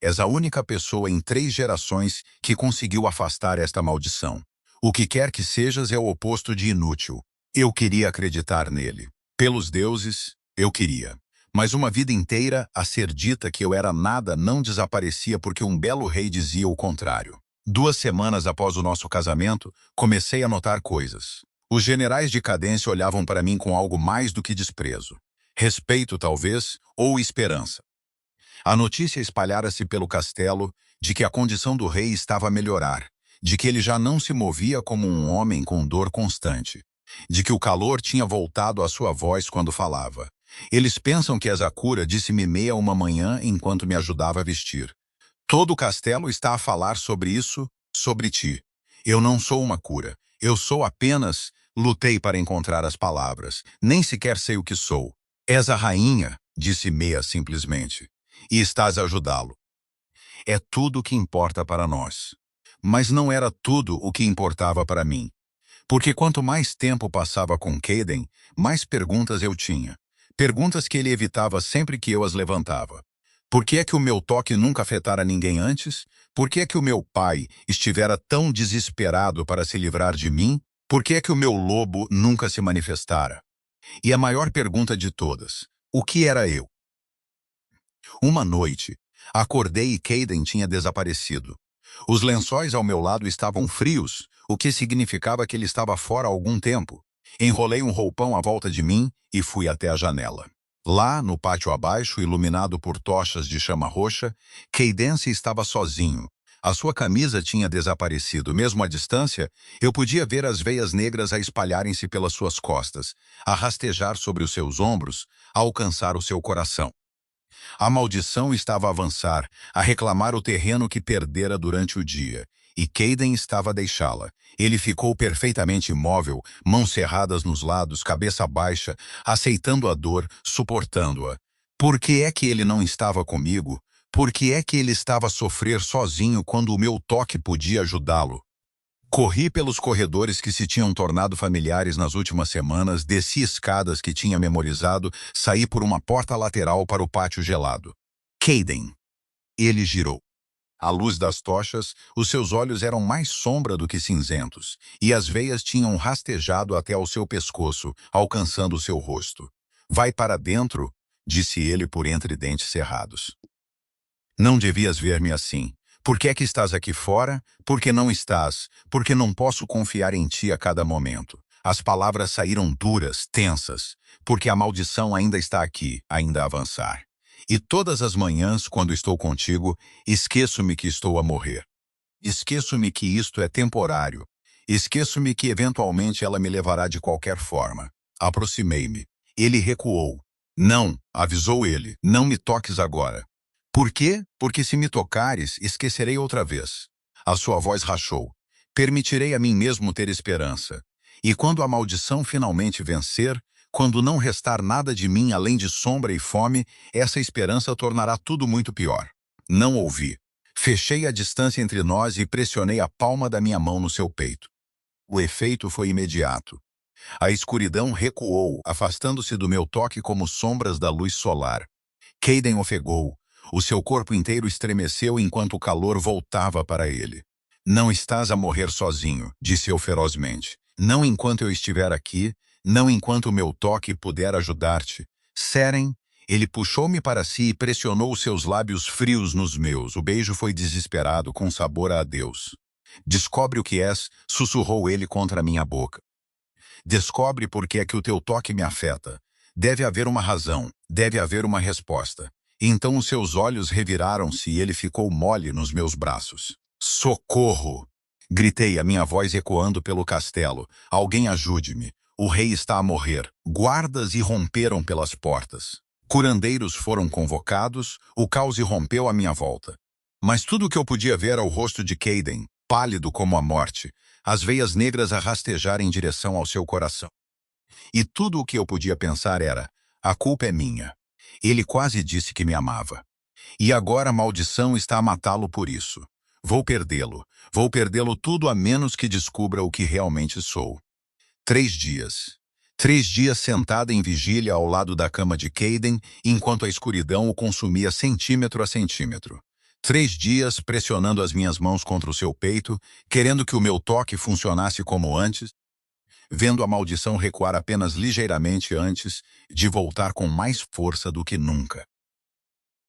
És a única pessoa em 3 gerações que conseguiu afastar esta maldição. O que quer que sejas é o oposto de inútil." Eu queria acreditar nele. Pelos deuses, eu queria. Mas uma vida inteira a ser dita que eu era nada não desaparecia porque um belo rei dizia o contrário. 2 semanas após o nosso casamento, comecei a notar coisas. Os generais de cadência olhavam para mim com algo mais do que desprezo. Respeito, talvez, ou esperança. A notícia espalhara-se pelo castelo de que a condição do rei estava a melhorar, de que ele já não se movia como um homem com dor constante, de que o calor tinha voltado à sua voz quando falava. "Eles pensam que és a cura", disse-me meia uma manhã enquanto me ajudava a vestir. "Todo o castelo está a falar sobre isso, sobre ti. Eu não sou uma cura. Eu sou apenas..." Lutei para encontrar as palavras. "Nem sequer sei o que sou." "És a rainha", disse Meia simplesmente. "E estás a ajudá-lo." É tudo o que importa para nós. Mas não era tudo o que importava para mim. Porque quanto mais tempo passava com Kayden, mais perguntas eu tinha. Perguntas que ele evitava sempre que eu as levantava. Por que é que o meu toque nunca afetara ninguém antes? Por que é que o meu pai estivera tão desesperado para se livrar de mim? Por que é que o meu lobo nunca se manifestara? E a maior pergunta de todas, o que era eu? Uma noite, acordei e Kayden tinha desaparecido. Os lençóis ao meu lado estavam frios, o que significava que ele estava fora há algum tempo. Enrolei um roupão à volta de mim e fui até a janela. Lá, no pátio abaixo, iluminado por tochas de chama roxa, Cadence estava sozinho. A sua camisa tinha desaparecido. Mesmo à distância, eu podia ver as veias negras a espalharem-se pelas suas costas, a rastejar sobre os seus ombros, a alcançar o seu coração. A maldição estava a avançar, a reclamar o terreno que perdera durante o dia, e Kayden estava a deixá-la. Ele ficou perfeitamente imóvel, mãos cerradas nos lados, cabeça baixa, aceitando a dor, suportando-a. Por que é que ele não estava comigo? Por que é que ele estava a sofrer sozinho quando o meu toque podia ajudá-lo? Corri pelos corredores que se tinham tornado familiares nas últimas semanas, desci escadas que tinha memorizado, saí por uma porta lateral para o pátio gelado. Caden. Ele girou. À luz das tochas, os seus olhos eram mais sombra do que cinzentos, e as veias tinham rastejado até ao seu pescoço, alcançando o seu rosto. Vai para dentro, disse ele por entre dentes cerrados. Não devias ver-me assim. Por que é que estás aqui fora? Por que não estás? Porque não posso confiar em ti a cada momento. As palavras saíram duras, tensas, porque a maldição ainda está aqui, ainda a avançar. E todas as manhãs, quando estou contigo, esqueço-me que estou a morrer. Esqueço-me que isto é temporário. Esqueço-me que eventualmente ela me levará de qualquer forma. Aproximei-me. Ele recuou. Não, avisou ele, não me toques agora. Por quê? Porque se me tocares, esquecerei outra vez. A sua voz rachou. Permitirei a mim mesmo ter esperança. E quando a maldição finalmente vencer, quando não restar nada de mim além de sombra e fome, essa esperança tornará tudo muito pior. Não ouvi. Fechei a distância entre nós e pressionei a palma da minha mão no seu peito. O efeito foi imediato. A escuridão recuou, afastando-se do meu toque como sombras da luz solar. Caden ofegou. O seu corpo inteiro estremeceu enquanto o calor voltava para ele. Não estás a morrer sozinho, disse eu ferozmente. Não enquanto eu estiver aqui, não enquanto o meu toque puder ajudar-te. Seren, ele puxou-me para si e pressionou seus lábios frios nos meus. O beijo foi desesperado, com sabor a adeus. Descobre o que és, sussurrou ele contra minha boca. Descobre por que é que o teu toque me afeta. Deve haver uma razão, deve haver uma resposta. Então os seus olhos reviraram-se e ele ficou mole nos meus braços. Socorro! Gritei, a minha voz ecoando pelo castelo. Alguém ajude-me. O rei está a morrer. Guardas irromperam pelas portas. Curandeiros foram convocados, o caos irrompeu à minha volta. Mas tudo o que eu podia ver era o rosto de Caden, pálido como a morte, as veias negras a rastejar em direção ao seu coração. E tudo o que eu podia pensar era, a culpa é minha. Ele quase disse que me amava. E agora a maldição está a matá-lo por isso. Vou perdê-lo tudo a menos que descubra o que realmente sou. 3 dias. 3 dias sentada em vigília ao lado da cama de Caden, enquanto a escuridão o consumia centímetro a centímetro. 3 dias pressionando as minhas mãos contra o seu peito, querendo que o meu toque funcionasse como antes, vendo a maldição recuar apenas ligeiramente antes de voltar com mais força do que nunca.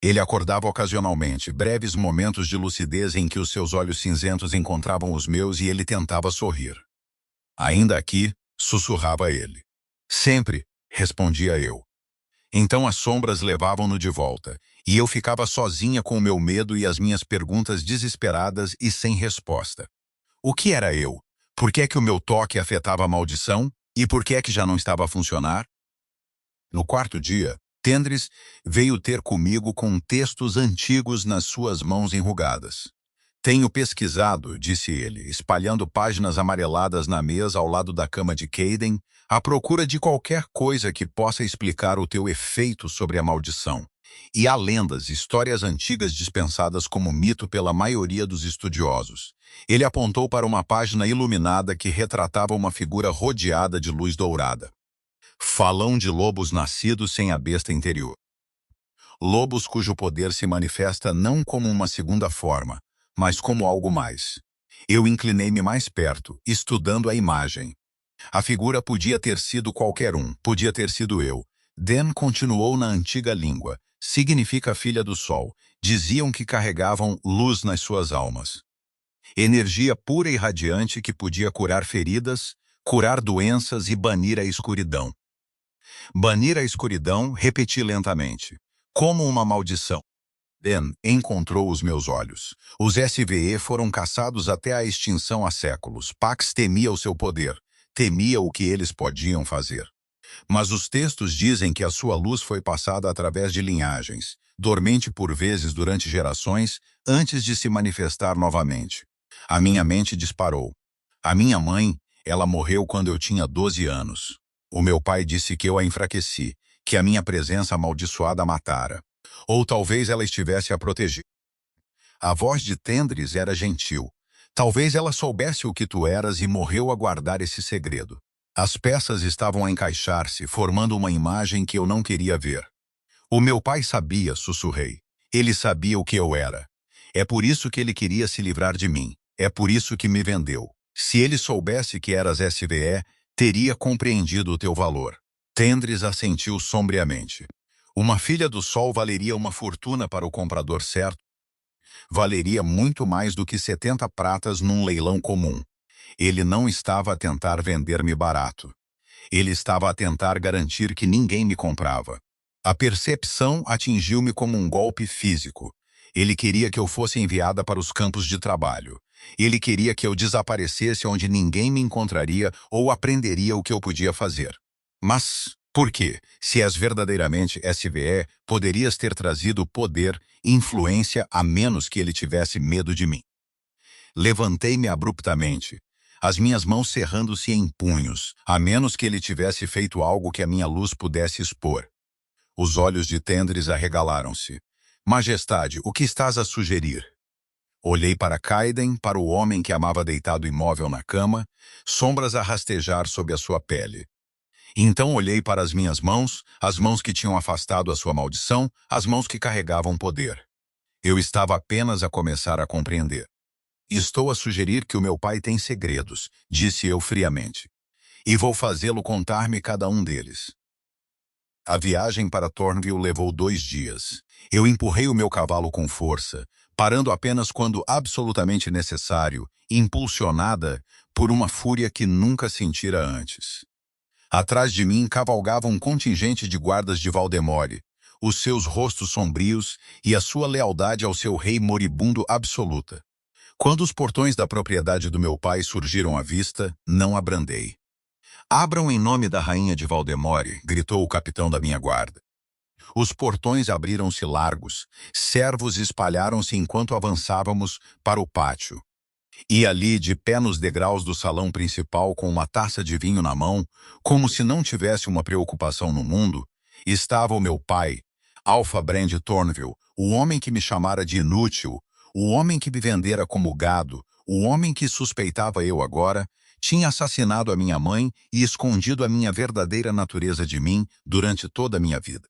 Ele acordava ocasionalmente, breves momentos de lucidez em que os seus olhos cinzentos encontravam os meus e ele tentava sorrir. Ainda aqui, sussurrava ele. Sempre, respondia eu. Então as sombras levavam-no de volta, e eu ficava sozinha com o meu medo e as minhas perguntas desesperadas e sem resposta. O que era eu? Por que é que o meu toque afetava a maldição? E por que é que já não estava a funcionar? No 4º dia, Tendris veio ter comigo com textos antigos nas suas mãos enrugadas. Tenho pesquisado, disse ele, espalhando páginas amareladas na mesa ao lado da cama de Caden, à procura de qualquer coisa que possa explicar o teu efeito sobre a maldição. E há lendas, histórias antigas dispensadas como mito pela maioria dos estudiosos. Ele apontou para uma página iluminada que retratava uma figura rodeada de luz dourada. Falam de lobos nascidos sem a besta interior. Lobos cujo poder se manifesta não como uma segunda forma, mas como algo mais. Eu inclinei-me mais perto, estudando a imagem. A figura podia ter sido qualquer um, podia ter sido eu. Den continuou na antiga língua. Significa filha do sol. Diziam que carregavam luz nas suas almas. Energia pura e radiante que podia curar feridas, curar doenças e banir a escuridão. Banir a escuridão, repeti lentamente. Como uma maldição. Den encontrou os meus olhos. Os SVE foram caçados até a extinção há séculos. Pax temia o seu poder. Temia o que eles podiam fazer. Mas os textos dizem que a sua luz foi passada através de linhagens, dormente por vezes durante gerações, antes de se manifestar novamente. A minha mente disparou. A minha mãe, ela morreu quando eu tinha 12 anos. O meu pai disse que eu a enfraqueci, que a minha presença amaldiçoada a matara. Ou talvez ela estivesse a proteger. A voz de Tendris era gentil. Talvez ela soubesse o que tu eras e morreu a guardar esse segredo. As peças estavam a encaixar-se, formando uma imagem que eu não queria ver. O meu pai sabia, sussurrei. Ele sabia o que eu era. É por isso que ele queria se livrar de mim. É por isso que me vendeu. Se ele soubesse que eras SVE, teria compreendido o teu valor. Tendres assentiu sombriamente. Uma filha do sol valeria uma fortuna para o comprador certo. Valeria muito mais do que 70 pratas num leilão comum. Ele não estava a tentar vender-me barato. Ele estava a tentar garantir que ninguém me comprava. A percepção atingiu-me como um golpe físico. Ele queria que eu fosse enviada para os campos de trabalho. Ele queria que eu desaparecesse onde ninguém me encontraria ou aprenderia o que eu podia fazer. Mas, por quê? Se és verdadeiramente SVE, poderias ter trazido poder, influência, a menos que ele tivesse medo de mim. Levantei-me abruptamente, as minhas mãos cerrando-se em punhos, a menos que ele tivesse feito algo que a minha luz pudesse expor. Os olhos de Tendres arregalaram-se. Majestade, o que estás a sugerir? Olhei para Kaiden, para o homem que amava deitado imóvel na cama, sombras a rastejar sob a sua pele. Então olhei para as minhas mãos, as mãos que tinham afastado a sua maldição, as mãos que carregavam poder. Eu estava apenas a começar a compreender. Estou a sugerir que o meu pai tem segredos, disse eu friamente. E vou fazê-lo contar-me cada um deles. A viagem para Thornville levou 2 dias. Eu empurrei o meu cavalo com força, parando apenas quando absolutamente necessário, impulsionada por uma fúria que nunca sentira antes. Atrás de mim cavalgava um contingente de guardas de Valdemore, os seus rostos sombrios e a sua lealdade ao seu rei moribundo absoluta. Quando os portões da propriedade do meu pai surgiram à vista, não abrandei. Abram em nome da rainha de Valdemore, gritou o capitão da minha guarda. Os portões abriram-se largos, servos espalharam-se enquanto avançávamos para o pátio. E ali, de pé nos degraus do salão principal com uma taça de vinho na mão, como se não tivesse uma preocupação no mundo, estava o meu pai, Alpha Brand Thornville, o homem que me chamara de inútil, o homem que me vendera como gado, o homem que suspeitava eu agora, tinha assassinado a minha mãe e escondido a minha verdadeira natureza de mim durante toda a minha vida.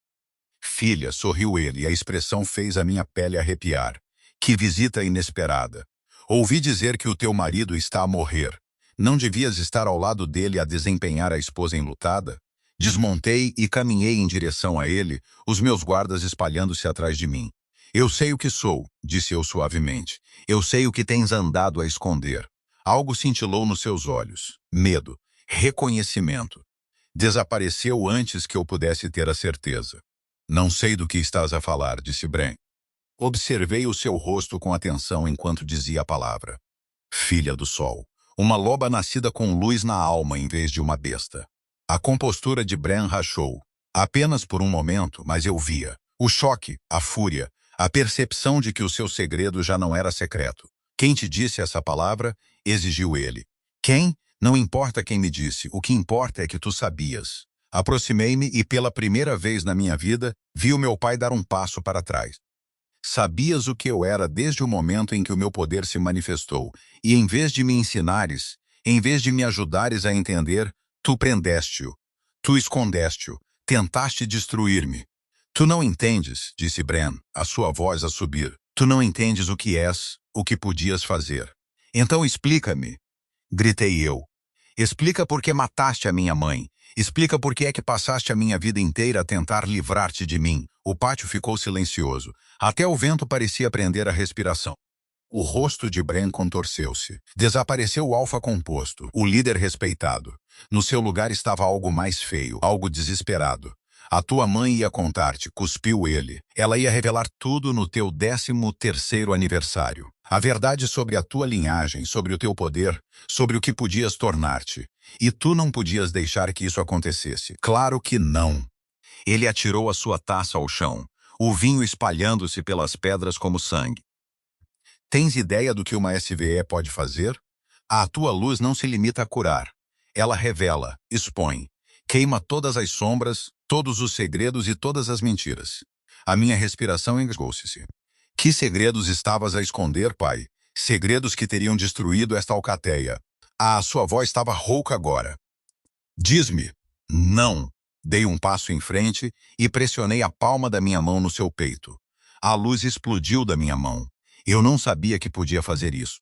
Filha, sorriu ele e a expressão fez a minha pele arrepiar. Que visita inesperada. Ouvi dizer que o teu marido está a morrer. Não devias estar ao lado dele a desempenhar a esposa enlutada? Desmontei e caminhei em direção a ele, os meus guardas espalhando-se atrás de mim. Eu sei o que sou, disse eu suavemente. Eu sei o que tens andado a esconder. Algo cintilou nos seus olhos. Medo. Reconhecimento. Desapareceu antes que eu pudesse ter a certeza. Não sei do que estás a falar, disse Bren. Observei o seu rosto com atenção enquanto dizia a palavra. Filha do sol. Uma loba nascida com luz na alma em vez de uma besta. A compostura de Bren rachou. Apenas por um momento, mas eu via. O choque, a fúria, a percepção de que o seu segredo já não era secreto. Quem te disse essa palavra? Exigiu ele. Quem? Não importa quem me disse, o que importa é que tu sabias. Aproximei-me e pela primeira vez na minha vida, vi o meu pai dar um passo para trás. Sabias o que eu era desde o momento em que o meu poder se manifestou, e em vez de me ensinares, em vez de me ajudares a entender, tu prendeste-o, tu escondeste-o, tentaste destruir-me. Tu não entendes, disse Bren, a sua voz a subir. Tu não entendes o que és, o que podias fazer. Então explica-me, gritei eu. Explica por que mataste a minha mãe. Explica por que é que passaste a minha vida inteira a tentar livrar-te de mim. O pátio ficou silencioso. Até o vento parecia prender a respiração. O rosto de Bren contorceu-se. Desapareceu o alfa composto, o líder respeitado. No seu lugar estava algo mais feio, algo desesperado. A tua mãe ia contar-te, cuspiu ele. Ela ia revelar tudo no teu 13º aniversário. A verdade sobre a tua linhagem, sobre o teu poder, sobre o que podias tornar-te. E tu não podias deixar que isso acontecesse. Claro que não. Ele atirou a sua taça ao chão, o vinho espalhando-se pelas pedras como sangue. Tens ideia do que uma SVE pode fazer? A tua luz não se limita a curar. Ela revela, expõe, queima todas as sombras, todos os segredos e todas as mentiras. A minha respiração engasgou-se. Que segredos estavas a esconder, pai? Segredos que teriam destruído esta alcateia. Ah, sua voz estava rouca agora. Diz-me. Não. Dei um passo em frente e pressionei a palma da minha mão no seu peito. A luz explodiu da minha mão. Eu não sabia que podia fazer isso.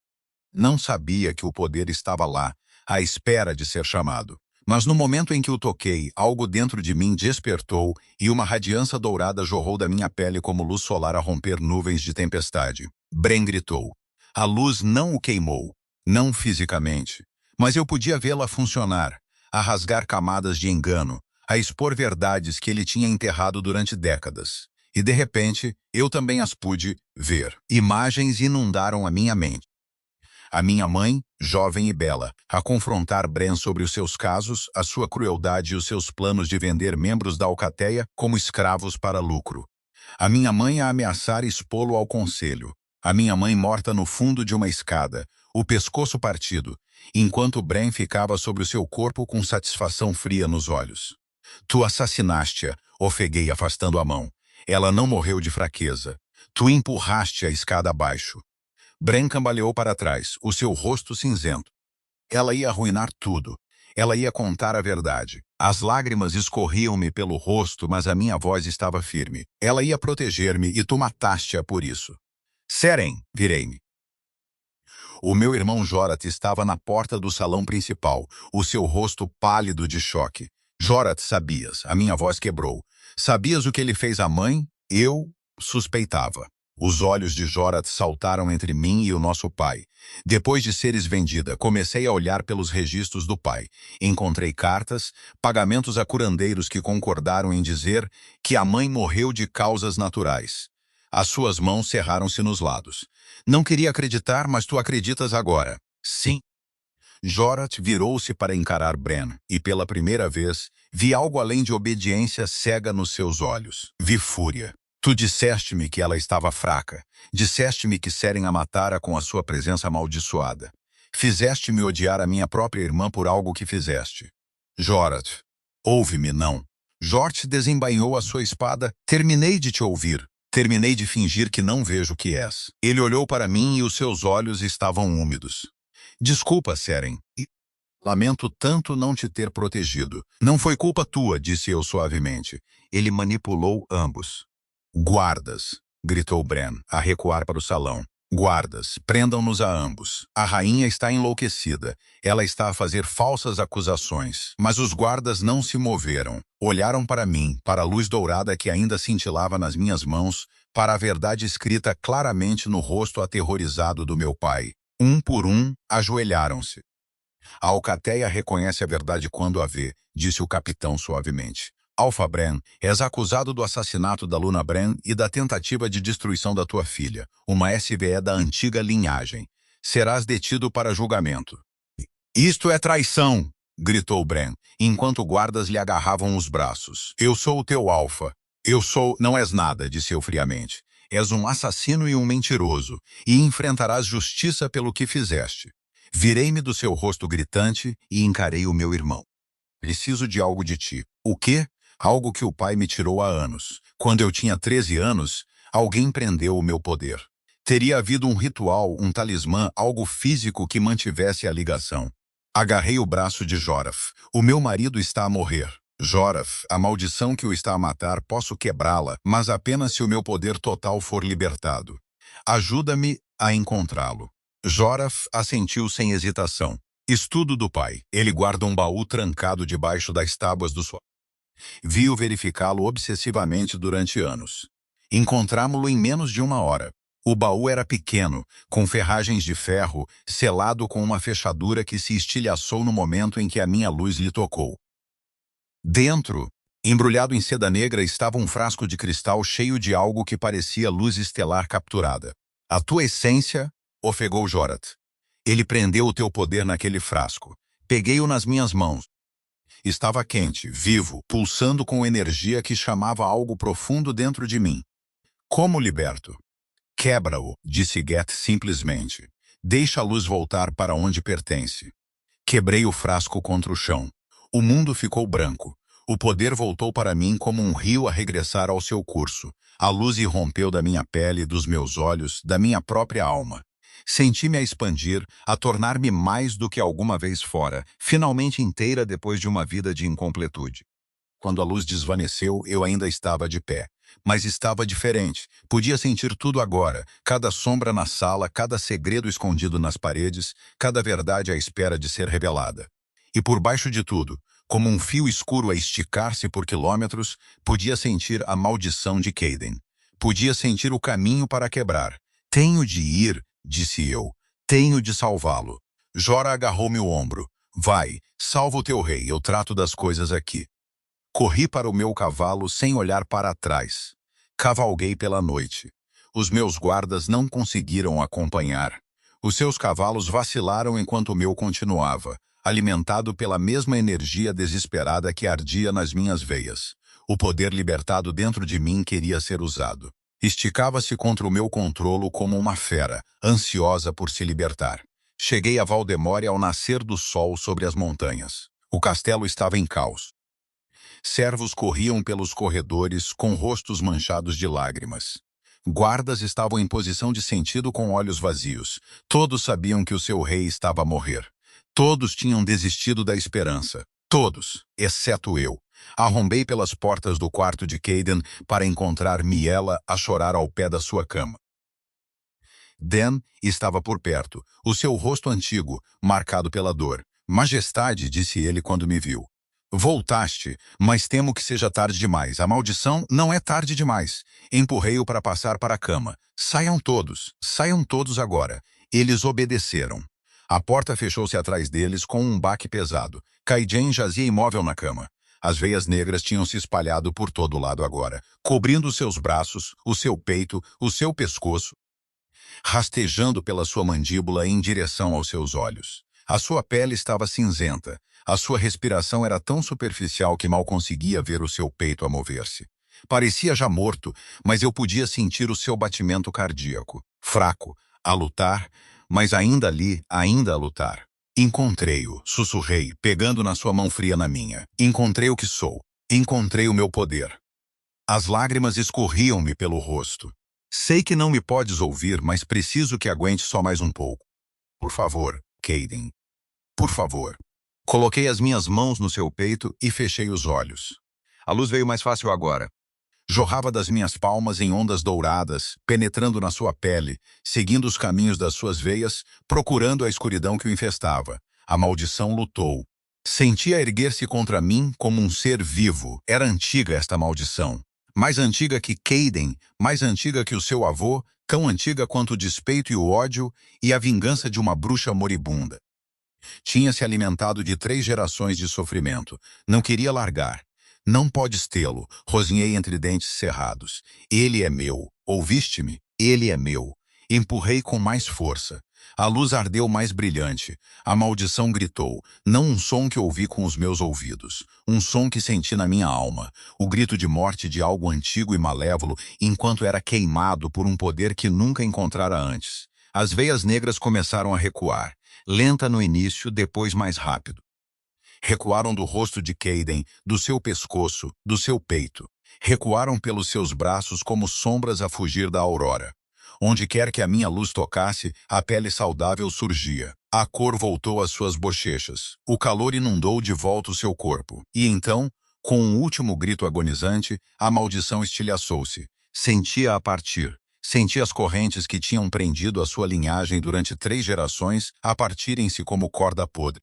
Não sabia que o poder estava lá, à espera de ser chamado. Mas no momento em que o toquei, algo dentro de mim despertou e uma radiância dourada jorrou da minha pele como luz solar a romper nuvens de tempestade. Bren gritou. A luz não o queimou, não fisicamente, mas eu podia vê-la funcionar, a rasgar camadas de engano, a expor verdades que ele tinha enterrado durante décadas. E de repente, eu também as pude ver. Imagens inundaram a minha mente. A minha mãe, jovem e bela, a confrontar Bren sobre os seus casos, a sua crueldade e os seus planos de vender membros da alcateia como escravos para lucro. A minha mãe a ameaçar expô-lo ao conselho. A minha mãe morta no fundo de uma escada, o pescoço partido, enquanto Bren ficava sobre o seu corpo com satisfação fria nos olhos. Tu assassinaste-a, ofeguei afastando a mão. Ela não morreu de fraqueza. Tu empurraste a escada abaixo. Bren cambaleou para trás, o seu rosto cinzento. Ela ia arruinar tudo. Ela ia contar a verdade. As lágrimas escorriam-me pelo rosto, mas a minha voz estava firme. Ela ia proteger-me e tu mataste-a por isso. Seren, virei-me. O meu irmão Jorat estava na porta do salão principal, o seu rosto pálido de choque. Jorat, sabias, a minha voz quebrou. Sabias o que ele fez à mãe? Eu suspeitava. Os olhos de Jorat saltaram entre mim e o nosso pai. Depois de seres vendida, comecei a olhar pelos registros do pai. Encontrei cartas, pagamentos a curandeiros que concordaram em dizer que a mãe morreu de causas naturais. As suas mãos cerraram-se nos lados. Não queria acreditar, mas tu acreditas agora. Sim. Jorat virou-se para encarar Bren, e pela primeira vez, vi algo além de obediência cega nos seus olhos. Vi fúria. Tu disseste-me que ela estava fraca. Disseste-me que Seren a matara com a sua presença amaldiçoada. Fizeste-me odiar a minha própria irmã por algo que fizeste. Jorat, ouve-me, não. Jort desembainhou a sua espada. Terminei de te ouvir. Terminei de fingir que não vejo o que és. Ele olhou para mim e os seus olhos estavam úmidos. Desculpa, Seren. Lamento tanto não te ter protegido. Não foi culpa tua, disse eu suavemente. Ele manipulou ambos. Guardas, gritou Bren, a recuar para o salão. Guardas, prendam-nos a ambos. A rainha está enlouquecida. Ela está a fazer falsas acusações. Mas os guardas não se moveram. Olharam para mim, para a luz dourada que ainda cintilava nas minhas mãos, para a verdade escrita claramente no rosto aterrorizado do meu pai. Um por um, ajoelharam-se. A alcateia reconhece a verdade quando a vê, disse o capitão suavemente. Alpha Bren, és acusado do assassinato da Luna Bren e da tentativa de destruição da tua filha, uma SVE da antiga linhagem. Serás detido para julgamento. Isto é traição, gritou Bren, enquanto guardas lhe agarravam os braços. Eu sou o teu Alpha. Eu sou... Não és nada, disse eu friamente. És um assassino e um mentiroso, e enfrentarás justiça pelo que fizeste. Virei-me do seu rosto gritante e encarei o meu irmão. Preciso de algo de ti. O quê? Algo que o pai me tirou há anos. Quando eu tinha 13 anos, alguém prendeu o meu poder. Teria havido um ritual, um talismã, algo físico que mantivesse a ligação. Agarrei o braço de Joraf. O meu marido está a morrer. Joraf, a maldição que o está a matar, posso quebrá-la, mas apenas se o meu poder total for libertado. Ajuda-me a encontrá-lo. Joraf assentiu sem hesitação. Estudo do pai. Ele guarda um baú trancado debaixo das tábuas do sol. Vi-o verificá-lo obsessivamente durante anos. Encontramo-lo em menos de 1 hora. O baú era pequeno, com ferragens de ferro, selado com uma fechadura que se estilhaçou no momento em que a minha luz lhe tocou. Dentro, embrulhado em seda negra, estava um frasco de cristal cheio de algo que parecia luz estelar capturada. A tua essência, ofegou Jorat. Ele prendeu o teu poder naquele frasco. Peguei-o nas minhas mãos. Estava quente, vivo, pulsando com energia que chamava algo profundo dentro de mim. Como liberto? Quebra-o, disse Get simplesmente. Deixa a luz voltar para onde pertence. Quebrei o frasco contra o chão. O mundo ficou branco. O poder voltou para mim como um rio a regressar ao seu curso. A luz irrompeu da minha pele, dos meus olhos, da minha própria alma. Senti-me a expandir, a tornar-me mais do que alguma vez fora, finalmente inteira depois de uma vida de incompletude. Quando a luz desvaneceu, eu ainda estava de pé. Mas estava diferente. Podia sentir tudo agora. Cada sombra na sala, cada segredo escondido nas paredes, cada verdade à espera de ser revelada. E por baixo de tudo, como um fio escuro a esticar-se por quilômetros, podia sentir a maldição de Caden. Podia sentir o caminho para quebrar. Tenho de ir, disse eu. Tenho de salvá-lo. Jora agarrou-me o ombro. Vai, salva o teu rei, eu trato das coisas aqui. Corri para o meu cavalo sem olhar para trás. Cavalguei pela noite. Os meus guardas não conseguiram acompanhar. Os seus cavalos vacilaram enquanto o meu continuava, alimentado pela mesma energia desesperada que ardia nas minhas veias. O poder libertado dentro de mim queria ser usado. Esticava-se contra o meu controlo como uma fera, ansiosa por se libertar. Cheguei a Valdemória ao nascer do sol sobre as montanhas. O castelo estava em caos. Servos corriam pelos corredores com rostos manchados de lágrimas. Guardas estavam em posição de sentido com olhos vazios. Todos sabiam que o seu rei estava a morrer. Todos tinham desistido da esperança. Todos, exceto eu. Arrombei pelas portas do quarto de Caden para encontrar Miela a chorar ao pé da sua cama. Dan estava por perto, o seu rosto antigo, marcado pela dor. Majestade, disse ele quando me viu. Voltaste, mas temo que seja tarde demais. A maldição não é tarde demais. Empurrei-o para passar para a cama. Saiam todos agora. Eles obedeceram. A porta fechou-se atrás deles com um baque pesado. Kaiden jazia imóvel na cama. As veias negras tinham se espalhado por todo lado agora, cobrindo os seus braços, o seu peito, o seu pescoço, rastejando pela sua mandíbula em direção aos seus olhos. A sua pele estava cinzenta. A sua respiração era tão superficial que mal conseguia ver o seu peito a mover-se. Parecia já morto, mas eu podia sentir o seu batimento cardíaco. Fraco, a lutar, mas ainda ali, ainda a lutar. Encontrei-o, sussurrei, pegando na sua mão fria na minha. Encontrei o que sou. Encontrei o meu poder. As lágrimas escorriam-me pelo rosto. Sei que não me podes ouvir, mas preciso que aguente só mais um pouco. Por favor, Caden. Por favor. Coloquei as minhas mãos no seu peito e fechei os olhos. A luz veio mais fácil agora. Jorrava das minhas palmas em ondas douradas, penetrando na sua pele, seguindo os caminhos das suas veias, procurando a escuridão que o infestava. A maldição lutou. Sentia erguer-se contra mim como um ser vivo. Era antiga esta maldição. Mais antiga que Caden, mais antiga que o seu avô, tão antiga quanto o despeito e o ódio e a vingança de uma bruxa moribunda. Tinha se alimentado de 3 gerações de sofrimento. Não queria largar. Não podes tê-lo, rosnei entre dentes cerrados. Ele é meu. Ouviste-me? Ele é meu. Empurrei com mais força. A luz ardeu mais brilhante. A maldição gritou. Não um som que ouvi com os meus ouvidos. Um som que senti na minha alma. O grito de morte de algo antigo e malévolo, enquanto era queimado por um poder que nunca encontrara antes. As veias negras começaram a recuar. Lenta no início, depois mais rápido. Recuaram do rosto de Caden, do seu pescoço, do seu peito. Recuaram pelos seus braços como sombras a fugir da aurora. Onde quer que a minha luz tocasse, a pele saudável surgia. A cor voltou às suas bochechas. O calor inundou de volta o seu corpo. E então, com um último grito agonizante, a maldição estilhaçou-se. Sentia-a partir. Senti as correntes que tinham prendido a sua linhagem durante 3 gerações a partirem-se como corda podre.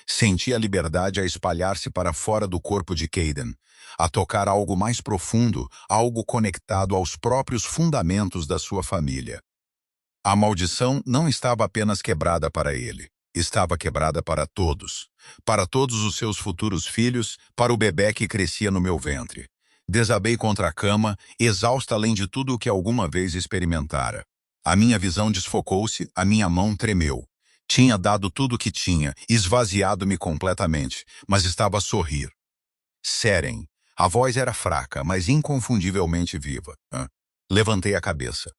Senti a liberdade a espalhar-se para fora do corpo de Caden, a tocar algo mais profundo, algo conectado aos próprios fundamentos da sua família. A maldição não estava apenas quebrada para ele, estava quebrada para todos os seus futuros filhos, para o bebê que crescia no meu ventre. Desabei contra a cama, exausta além de tudo o que alguma vez experimentara. A minha visão desfocou-se, a minha mão tremeu. Tinha dado tudo o que tinha, esvaziado-me completamente, mas estava a sorrir. Seren. A voz era fraca, mas inconfundivelmente viva. Levantei a cabeça.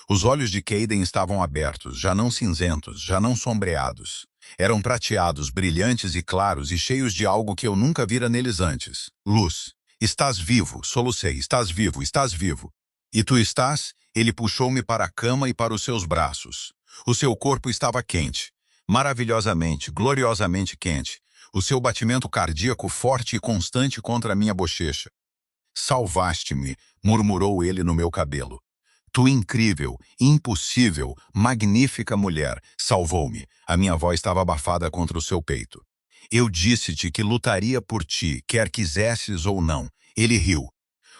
Os olhos de Caden estavam abertos, já não cinzentos, já não sombreados. Eram prateados, brilhantes e claros e cheios de algo que eu nunca vira neles antes. Luz. Estás vivo, solucei, estás vivo, estás vivo. E tu estás? Ele puxou-me para a cama e para os seus braços. O seu corpo estava quente, maravilhosamente, gloriosamente quente. O seu batimento cardíaco forte e constante contra a minha bochecha. Salvaste-me, murmurou ele no meu cabelo. Tu incrível, impossível, magnífica mulher, salvou-me. A minha voz estava abafada contra o seu peito. Eu disse-te que lutaria por ti, quer quisesses ou não. Ele riu.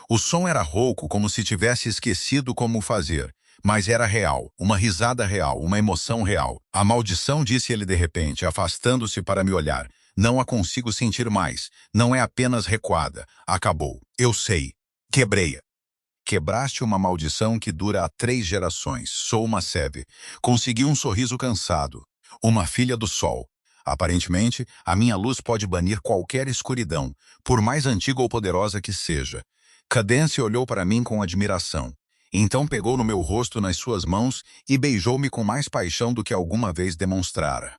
O som era rouco, como se tivesse esquecido como fazer. Mas era real, uma risada real, uma emoção real. A maldição, disse ele de repente, afastando-se para me olhar. Não a consigo sentir mais. Não é apenas recuada. Acabou. Eu sei. Quebrei-a. Quebraste uma maldição que dura há 3 gerações. Sou uma Sebe. Consegui um sorriso cansado. Uma filha do sol. Aparentemente, a minha luz pode banir qualquer escuridão, por mais antiga ou poderosa que seja. Cadência olhou para mim com admiração. Então pegou no meu rosto nas suas mãos e beijou-me com mais paixão do que alguma vez demonstrara.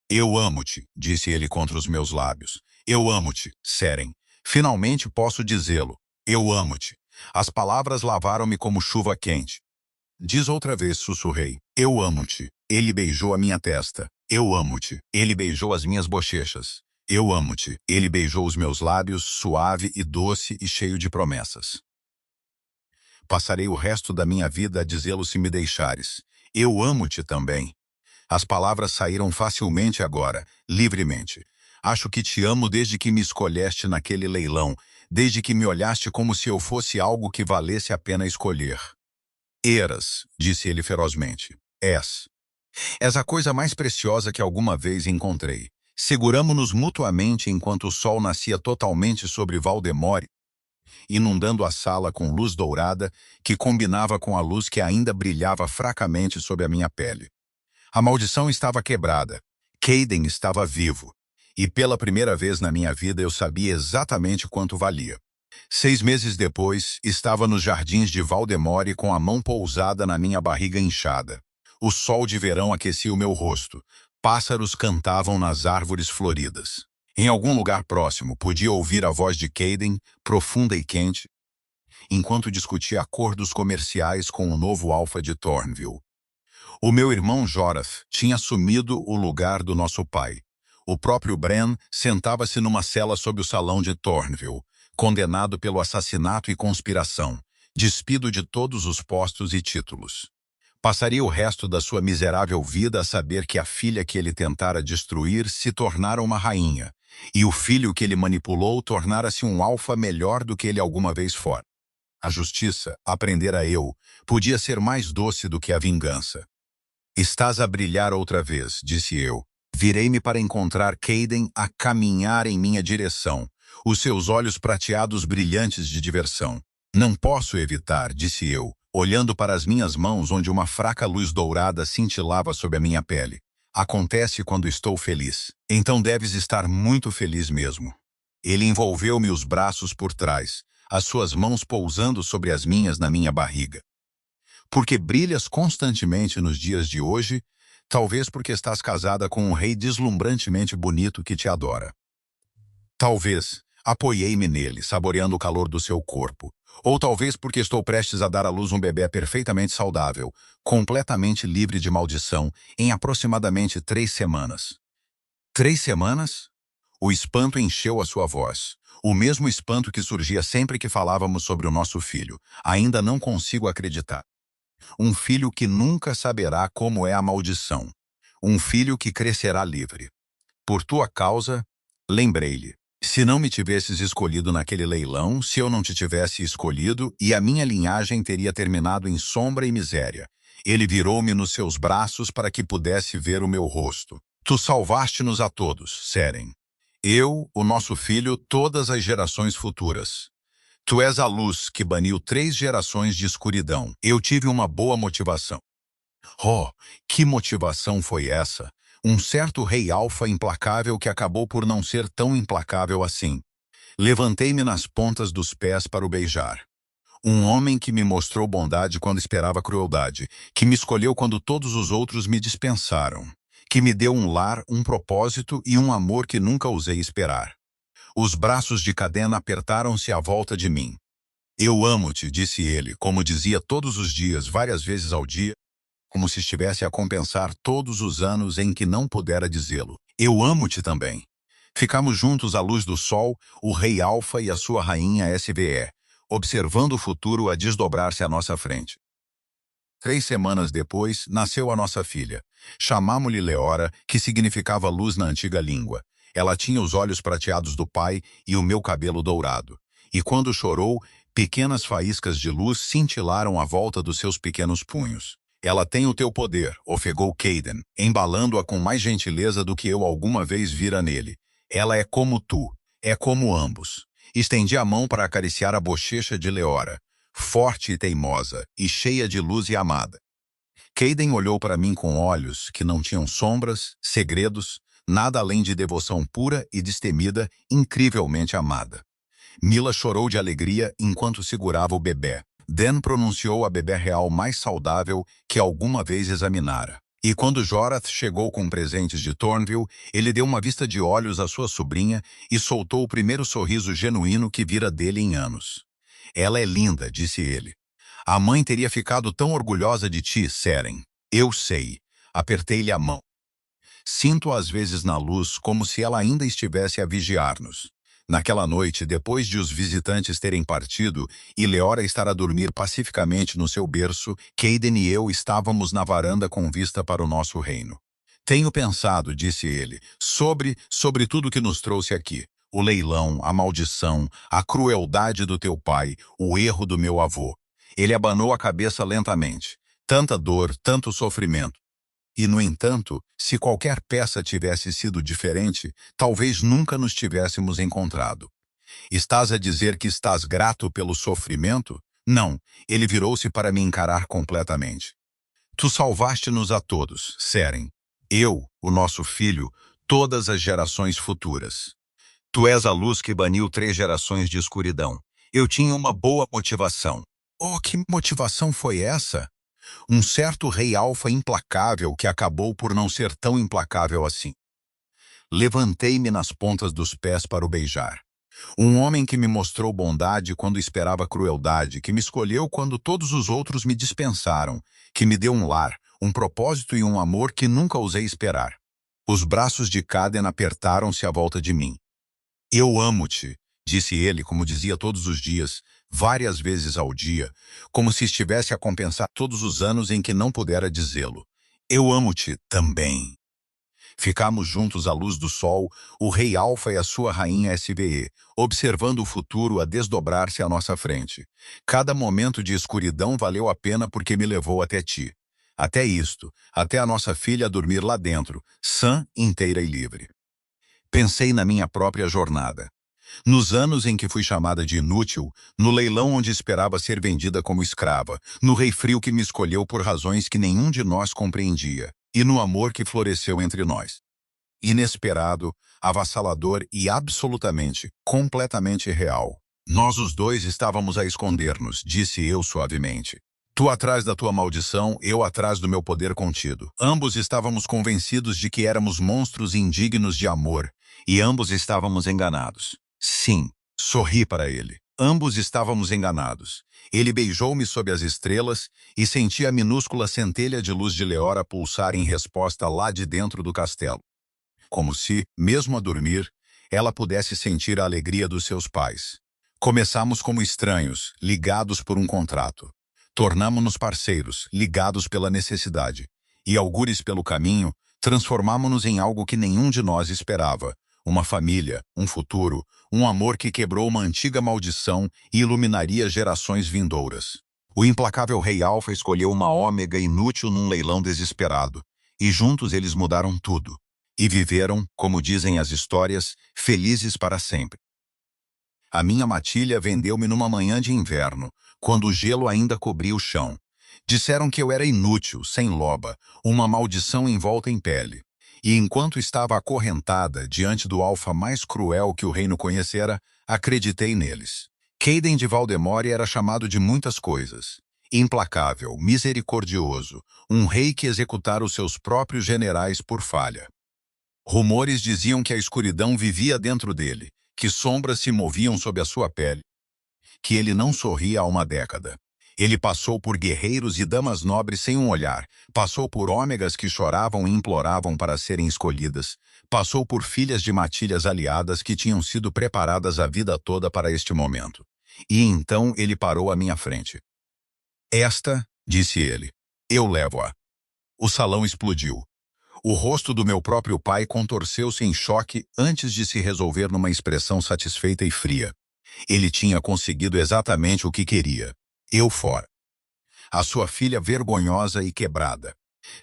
Eu amo-te, disse ele contra os meus lábios. Eu amo-te, Seren. Finalmente posso dizê-lo. Eu amo-te. As palavras lavaram-me como chuva quente. Diz outra vez, sussurrei. Eu amo-te. Ele beijou a minha testa. Eu amo-te. Ele beijou as minhas bochechas. Eu amo-te. Ele beijou os meus lábios, suave e doce e cheio de promessas. Passarei o resto da minha vida a dizê-lo se me deixares. Eu amo-te também. As palavras saíram facilmente agora, livremente. Acho que te amo desde que me escolheste naquele leilão, desde que me olhaste como se eu fosse algo que valesse a pena escolher. Eras, disse ele ferozmente. És. És a coisa mais preciosa que alguma vez encontrei. Seguramo-nos mutuamente enquanto o sol nascia totalmente sobre Valdemore, inundando a sala com luz dourada que combinava com a luz que ainda brilhava fracamente sob a minha pele. A maldição estava quebrada. Caden estava vivo. E pela primeira vez na minha vida eu sabia exatamente quanto valia. 6 meses depois, estava nos jardins de Valdemore com a mão pousada na minha barriga inchada. O sol de verão aquecia o meu rosto. Pássaros cantavam nas árvores floridas. Em algum lugar próximo, podia ouvir a voz de Caden, profunda e quente, enquanto discutia acordos comerciais com o novo alfa de Thornville. O meu irmão Jorath tinha assumido o lugar do nosso pai. O próprio Bran sentava-se numa cela sob o salão de Thornville, condenado pelo assassinato e conspiração, despido de todos os postos e títulos. Passaria o resto da sua miserável vida a saber que a filha que ele tentara destruir se tornara uma rainha, e o filho que ele manipulou tornara-se um alfa melhor do que ele alguma vez fora. A justiça, aprendera eu, podia ser mais doce do que a vingança. Estás a brilhar outra vez, disse eu. Virei-me para encontrar Caden a caminhar em minha direção, os seus olhos prateados brilhantes de diversão. Não posso evitar, disse eu, olhando para as minhas mãos onde uma fraca luz dourada cintilava sob a minha pele. Acontece quando estou feliz. Então deves estar muito feliz mesmo. Ele envolveu-me os braços por trás, as suas mãos pousando sobre as minhas na minha barriga. Porque brilhas constantemente nos dias de hoje, talvez porque estás casada com um rei deslumbrantemente bonito que te adora. Talvez, apoiei-me nele, saboreando o calor do seu corpo. Ou talvez porque estou prestes a dar à luz um bebê perfeitamente saudável, completamente livre de maldição, em aproximadamente 3 semanas. 3 semanas? O espanto encheu a sua voz. O mesmo espanto que surgia sempre que falávamos sobre o nosso filho. Ainda não consigo acreditar. Um filho que nunca saberá como é a maldição. Um filho que crescerá livre. Por tua causa, lembrei-lhe. Se não me tivesses escolhido naquele leilão, se eu não te tivesse escolhido, e a minha linhagem teria terminado em sombra e miséria. Ele virou-me nos seus braços para que pudesse ver o meu rosto. Tu salvaste-nos a todos, Seren. Eu, o nosso filho, todas as gerações futuras. Tu és a luz que baniu 3 gerações de escuridão. Eu tive uma boa motivação. Oh, que motivação foi essa? Um certo rei alfa implacável que acabou por não ser tão implacável assim. Levantei-me nas pontas dos pés para o beijar. Um homem que me mostrou bondade quando esperava crueldade, que me escolheu quando todos os outros me dispensaram, que me deu um lar, um propósito e um amor que nunca ousei esperar. Os braços de Caden apertaram-se à volta de mim. Eu amo-te, disse ele, como dizia todos os dias, várias vezes ao dia, como se estivesse a compensar todos os anos em que não pudera dizê-lo. Eu amo-te também. Ficamos juntos à luz do sol, o rei Alfa e a sua rainha SVE, observando o futuro a desdobrar-se à nossa frente. 3 semanas depois, nasceu a nossa filha. Chamámo-lhe Leora, que significava luz na antiga língua. Ela tinha os olhos prateados do pai e o meu cabelo dourado. E quando chorou, pequenas faíscas de luz cintilaram à volta dos seus pequenos punhos. Ela tem o teu poder, ofegou Caden, embalando-a com mais gentileza do que eu alguma vez vira nele. Ela é como tu, é como ambos. Estendi a mão para acariciar a bochecha de Leora, forte e teimosa, e cheia de luz e amada. Caden olhou para mim com olhos que não tinham sombras, segredos, nada além de devoção pura e destemida, incrivelmente amada. Mila chorou de alegria enquanto segurava o bebê. Dan pronunciou a bebê real mais saudável que alguma vez examinara. E quando Jorath chegou com presentes de Thornville, ele deu uma vista de olhos à sua sobrinha e soltou o primeiro sorriso genuíno que vira dele em anos. Ela é linda, disse ele. A mãe teria ficado tão orgulhosa de ti, Seren. Eu sei. Apertei-lhe a mão. Sinto às vezes na luz como se ela ainda estivesse a vigiar-nos. Naquela noite, depois de os visitantes terem partido e Leora estar a dormir pacificamente no seu berço, Caden e eu estávamos na varanda com vista para o nosso reino. Tenho pensado, disse ele, sobre tudo que nos trouxe aqui. O leilão, a maldição, a crueldade do teu pai, o erro do meu avô. Ele abanou a cabeça lentamente. Tanta dor, tanto sofrimento. E, no entanto, se qualquer peça tivesse sido diferente, talvez nunca nos tivéssemos encontrado. Estás a dizer que estás grato pelo sofrimento? Não, ele virou-se para me encarar completamente. Tu salvaste-nos a todos, Seren. Eu, o nosso filho, todas as gerações futuras. Tu és a luz que baniu 3 gerações de escuridão. Eu tinha uma boa motivação. Oh, que motivação foi essa? Um certo rei alfa implacável que acabou por não ser tão implacável assim. Levantei-me nas pontas dos pés para o beijar. Um homem que me mostrou bondade quando esperava crueldade, que me escolheu quando todos os outros me dispensaram, que me deu um lar, um propósito e um amor que nunca ousei esperar. Os braços de Caden apertaram-se à volta de mim. Eu amo-te, disse ele como dizia todos os dias, várias vezes ao dia, como se estivesse a compensar todos os anos em que não pudera dizê-lo. Eu amo-te também. Ficamos juntos à luz do sol, o rei Alfa e a sua rainha SVE, observando o futuro a desdobrar-se à nossa frente. Cada momento de escuridão valeu a pena porque me levou até ti. Até isto, até a nossa filha dormir lá dentro, sã, inteira e livre. Pensei na minha própria jornada. Nos anos em que fui chamada de inútil, no leilão onde esperava ser vendida como escrava, no rei frio que me escolheu por razões que nenhum de nós compreendia, e no amor que floresceu entre nós. Inesperado, avassalador e absolutamente, completamente real. Nós os dois estávamos a esconder-nos, disse eu suavemente. Tu atrás da tua maldição, eu atrás do meu poder contido. Ambos estávamos convencidos de que éramos monstros indignos de amor, e ambos estávamos enganados. Sim, sorri para ele. Ambos estávamos enganados. Ele beijou-me sob as estrelas e senti a minúscula centelha de luz de Leora pulsar em resposta lá de dentro do castelo. Como se, mesmo a dormir, ela pudesse sentir a alegria dos seus pais. Começamos como estranhos, ligados por um contrato. Tornamo-nos parceiros, ligados pela necessidade. E, algures pelo caminho, transformamo-nos em algo que nenhum de nós esperava. Uma família, um futuro, um amor que quebrou uma antiga maldição e iluminaria gerações vindouras. O implacável rei Alfa escolheu uma ômega inútil num leilão desesperado. E juntos eles mudaram tudo. E viveram, como dizem as histórias, felizes para sempre. A minha matilha vendeu-me numa manhã de inverno, quando o gelo ainda cobria o chão. Disseram que eu era inútil, sem loba, uma maldição envolta em pele. E enquanto estava acorrentada diante do alfa mais cruel que o reino conhecera, acreditei neles. Caden de Valdemore era chamado de muitas coisas. Implacável, misericordioso, um rei que executara os seus próprios generais por falha. Rumores diziam que a escuridão vivia dentro dele, que sombras se moviam sob a sua pele, que ele não sorria há uma década. Ele passou por guerreiros e damas nobres sem um olhar, passou por ômegas que choravam e imploravam para serem escolhidas, passou por filhas de matilhas aliadas que tinham sido preparadas a vida toda para este momento. E então ele parou à minha frente. Esta, disse ele, eu levo-a. O salão explodiu. O rosto do meu próprio pai contorceu-se em choque antes de se resolver numa expressão satisfeita e fria. Ele tinha conseguido exatamente o que queria. Eu fora. A sua filha vergonhosa e quebrada.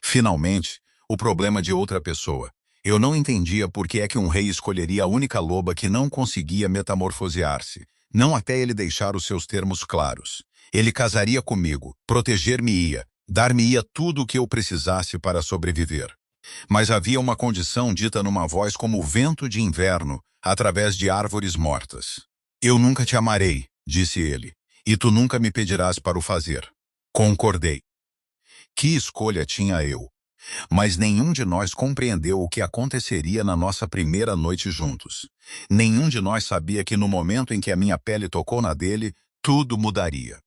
Finalmente, o problema de outra pessoa. Eu não entendia por que é que um rei escolheria a única loba que não conseguia metamorfosear-se, não até ele deixar os seus termos claros. Ele casaria comigo, proteger-me-ia, dar-me-ia tudo o que eu precisasse para sobreviver. Mas havia uma condição dita numa voz como o vento de inverno, através de árvores mortas. Eu nunca te amarei, disse ele, e tu nunca me pedirás para o fazer. Concordei. Que escolha tinha eu? Mas nenhum de nós compreendeu o que aconteceria na nossa primeira noite juntos. Nenhum de nós sabia que no momento em que a minha pele tocou na dele, tudo mudaria.